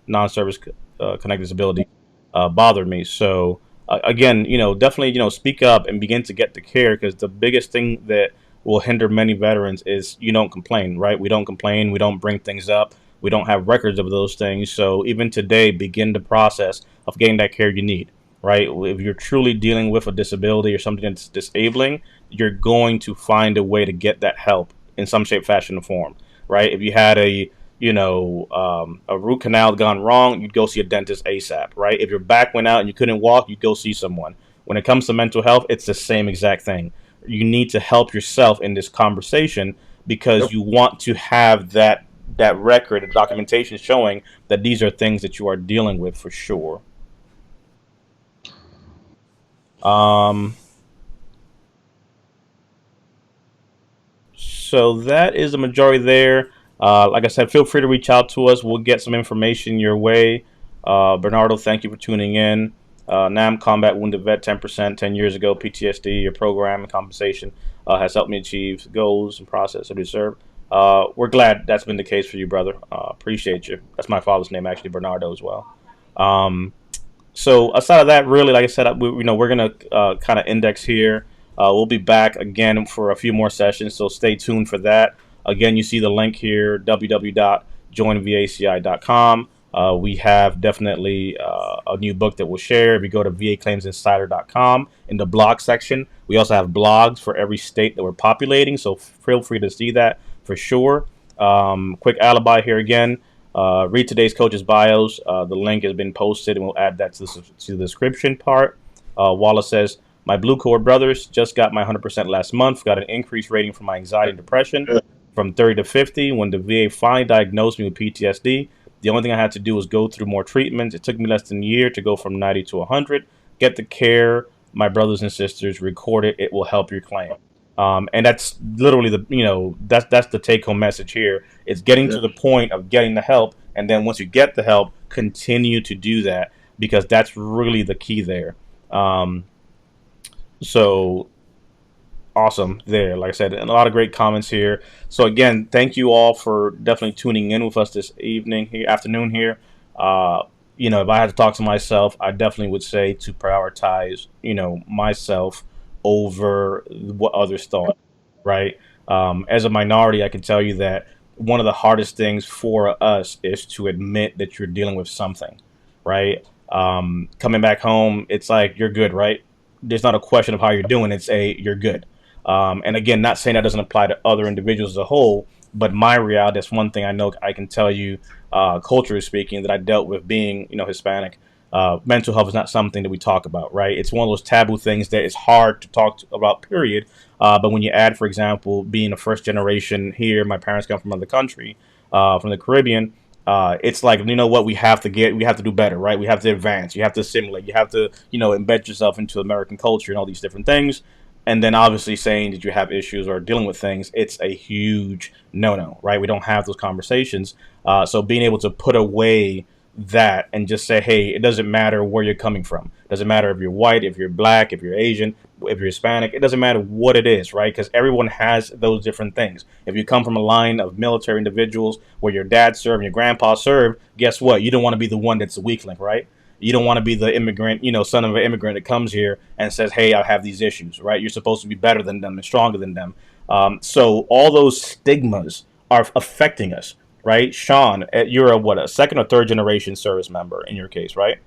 non-service connected disabilities bothered me. So again, definitely, speak up and begin to get the care, because the biggest thing that will hinder many veterans is you don't complain, right? We don't complain. We don't bring things up. We don't have records of those things. So even today, begin the process of getting that care you need, right? If you're truly dealing with a disability or something that's disabling, you're going to find a way to get that help in some shape, fashion, or form, right? If you had a root canal gone wrong, you'd go see a dentist ASAP, right? If your back went out and you couldn't walk, you'd go see someone. When it comes to mental health, it's the same exact thing. You need to help yourself in this conversation because you want to have that record of documentation showing that these are things that you are dealing with for sure. So that is the majority there. Like I said, feel free to reach out to us. We'll get some information your way. Bernardo, thank you for tuning in. NAM Combat Wounded Vet, 10%, 10 years ago. PTSD, your program and compensation has helped me achieve goals and process I deserve. We're glad that's been the case for you, brother. Appreciate you. That's my father's name, actually, Bernardo, as well. So aside of that, really, like I said, we're going to kind of index here. We'll be back again for a few more sessions, so stay tuned for that. Again, you see the link here, www.joinvaci.com. We have definitely a new book that we'll share. If you go to vaclaimsinsider.com in the blog section, we also have blogs for every state that we're populating, so feel free to see that for sure. Quick alibi here again. Read today's coaches' bios. The link has been posted, and we'll add that to the description part. Wallace says, My blue cord brothers just got my 100% last month, got an increased rating for my anxiety and depression from 30 to 50. When the VA finally diagnosed me with PTSD, the only thing I had to do was go through more treatments. It took me less than a year to go from 90 to 100. Get the care, my brothers and sisters, record it. It will help your claim. And that's literally that's the take home message here. It's getting to the point of getting the help, and then once you get the help, continue to do that, because that's really the key there. So awesome there. Like I said, and a lot of great comments here. So again, thank you all for definitely tuning in with us this afternoon here. If I had to talk to myself, I definitely would say to prioritize, myself over what others thought, right? As a minority, I can tell you that one of the hardest things for us is to admit that you're dealing with something, right? Coming back home, it's like, you're good, right? There's not a question of how you're doing. It's you're good. And again, not saying that doesn't apply to other individuals as a whole, but my reality, that's one thing I know I can tell you, culturally speaking, that I dealt with being, Hispanic. Mental health is not something that we talk about, right? It's one of those taboo things that is hard to talk about, period. But when you add, for example, being a first generation here, my parents come from another country, from the Caribbean. It's like, what we have to do better, right? We have to advance, you have to assimilate, you have to, embed yourself into American culture and all these different things. And then obviously saying that you have issues or dealing with things, it's a huge no, right? We don't have those conversations. So being able to put away that and just say, hey, it doesn't matter where you're coming from. It doesn't matter if you're white, if you're black, if you're Asian, if you're Hispanic. It doesn't matter what it is, right? Because everyone has those different things. If you come from a line of military individuals where your dad served and your grandpa served, guess what? You don't want to be the one that's a weak link, right? You don't want to be the immigrant, son of an immigrant that comes here and says, hey, I have these issues, right? You're supposed to be better than them and stronger than them. So all those stigmas are affecting us, right? Sean, you're a second or third generation service member in your case, right?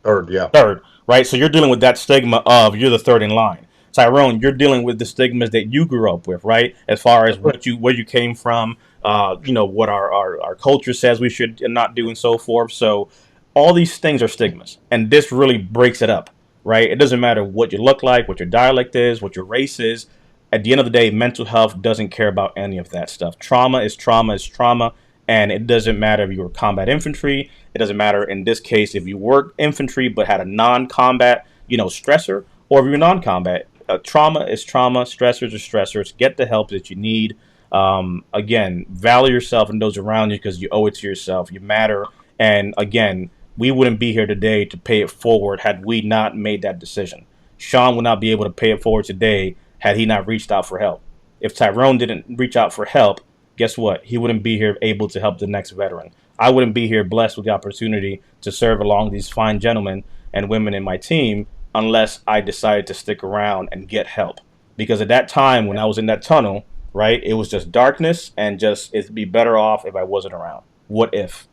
Third, yeah. Third, right? So you're dealing with that stigma of you're the third in line. Tyrone, you're dealing with the stigmas that you grew up with, right? As far as where you came from, what our culture says we should not do and so forth. So all these things are stigmas, and this really breaks it up, right? It doesn't matter what you look like, what your dialect is, what your race is. At the end of the day, mental health doesn't care about any of that stuff. Trauma is trauma is trauma, and it doesn't matter if you were combat infantry. It doesn't matter in this case if you were infantry but had a non-combat, stressor, or if you're non-combat. Trauma is trauma. Stressors are stressors. Get the help that you need. Again, value yourself and those around you, because you owe it to yourself. You matter. And again, we wouldn't be here today to pay it forward had we not made that decision. Sean would not be able to pay it forward today had he not reached out for help. If Tyrone didn't reach out for help, guess what? He wouldn't be here able to help the next veteran. I wouldn't be here blessed with the opportunity to serve along these fine gentlemen and women in my team unless I decided to stick around and get help. Because at that time when I was in that tunnel, right, it was just darkness, and just it'd be better off if I wasn't around. What if?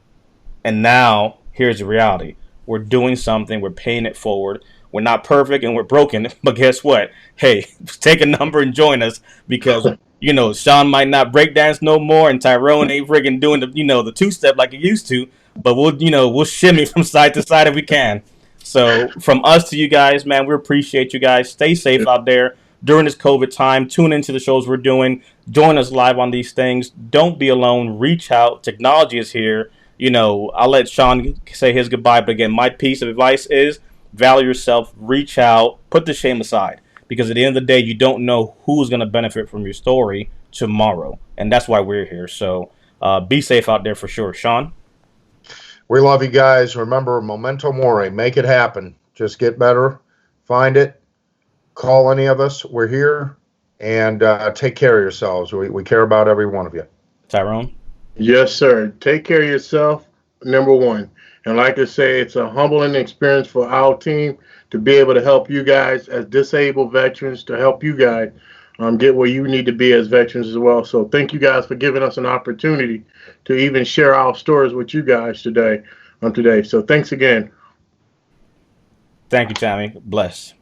And now, here's the reality. We're doing something. We're paying it forward. We're not perfect and we're broken. But guess what? Hey, take a number and join us, because, Sean might not break dance no more, and Tyrone ain't friggin' doing the two-step like he used to. But we'll shimmy from side to side if we can. So from us to you guys, man, we appreciate you guys. Stay safe out there during this COVID time. Tune into the shows we're doing. Join us live on these things. Don't be alone. Reach out. Technology is here. I'll let Sean say his goodbye. But again, my piece of advice is value yourself, reach out, put the shame aside. Because at the end of the day, you don't know who's going to benefit from your story tomorrow. And that's why we're here. So be safe out there for sure. Sean? We love you guys. Remember, memento mori. Make it happen. Just get better. Find it. Call any of us. We're here. And take care of yourselves. We care about every one of you. Tyrone? Yes, sir. Take care of yourself, number one. And like I say, it's a humbling experience for our team to be able to help you guys as disabled veterans, to help you guys get where you need to be as veterans as well. So thank you guys for giving us an opportunity to even share our stories with you guys today. So thanks again. Thank you, Tammy. Bless.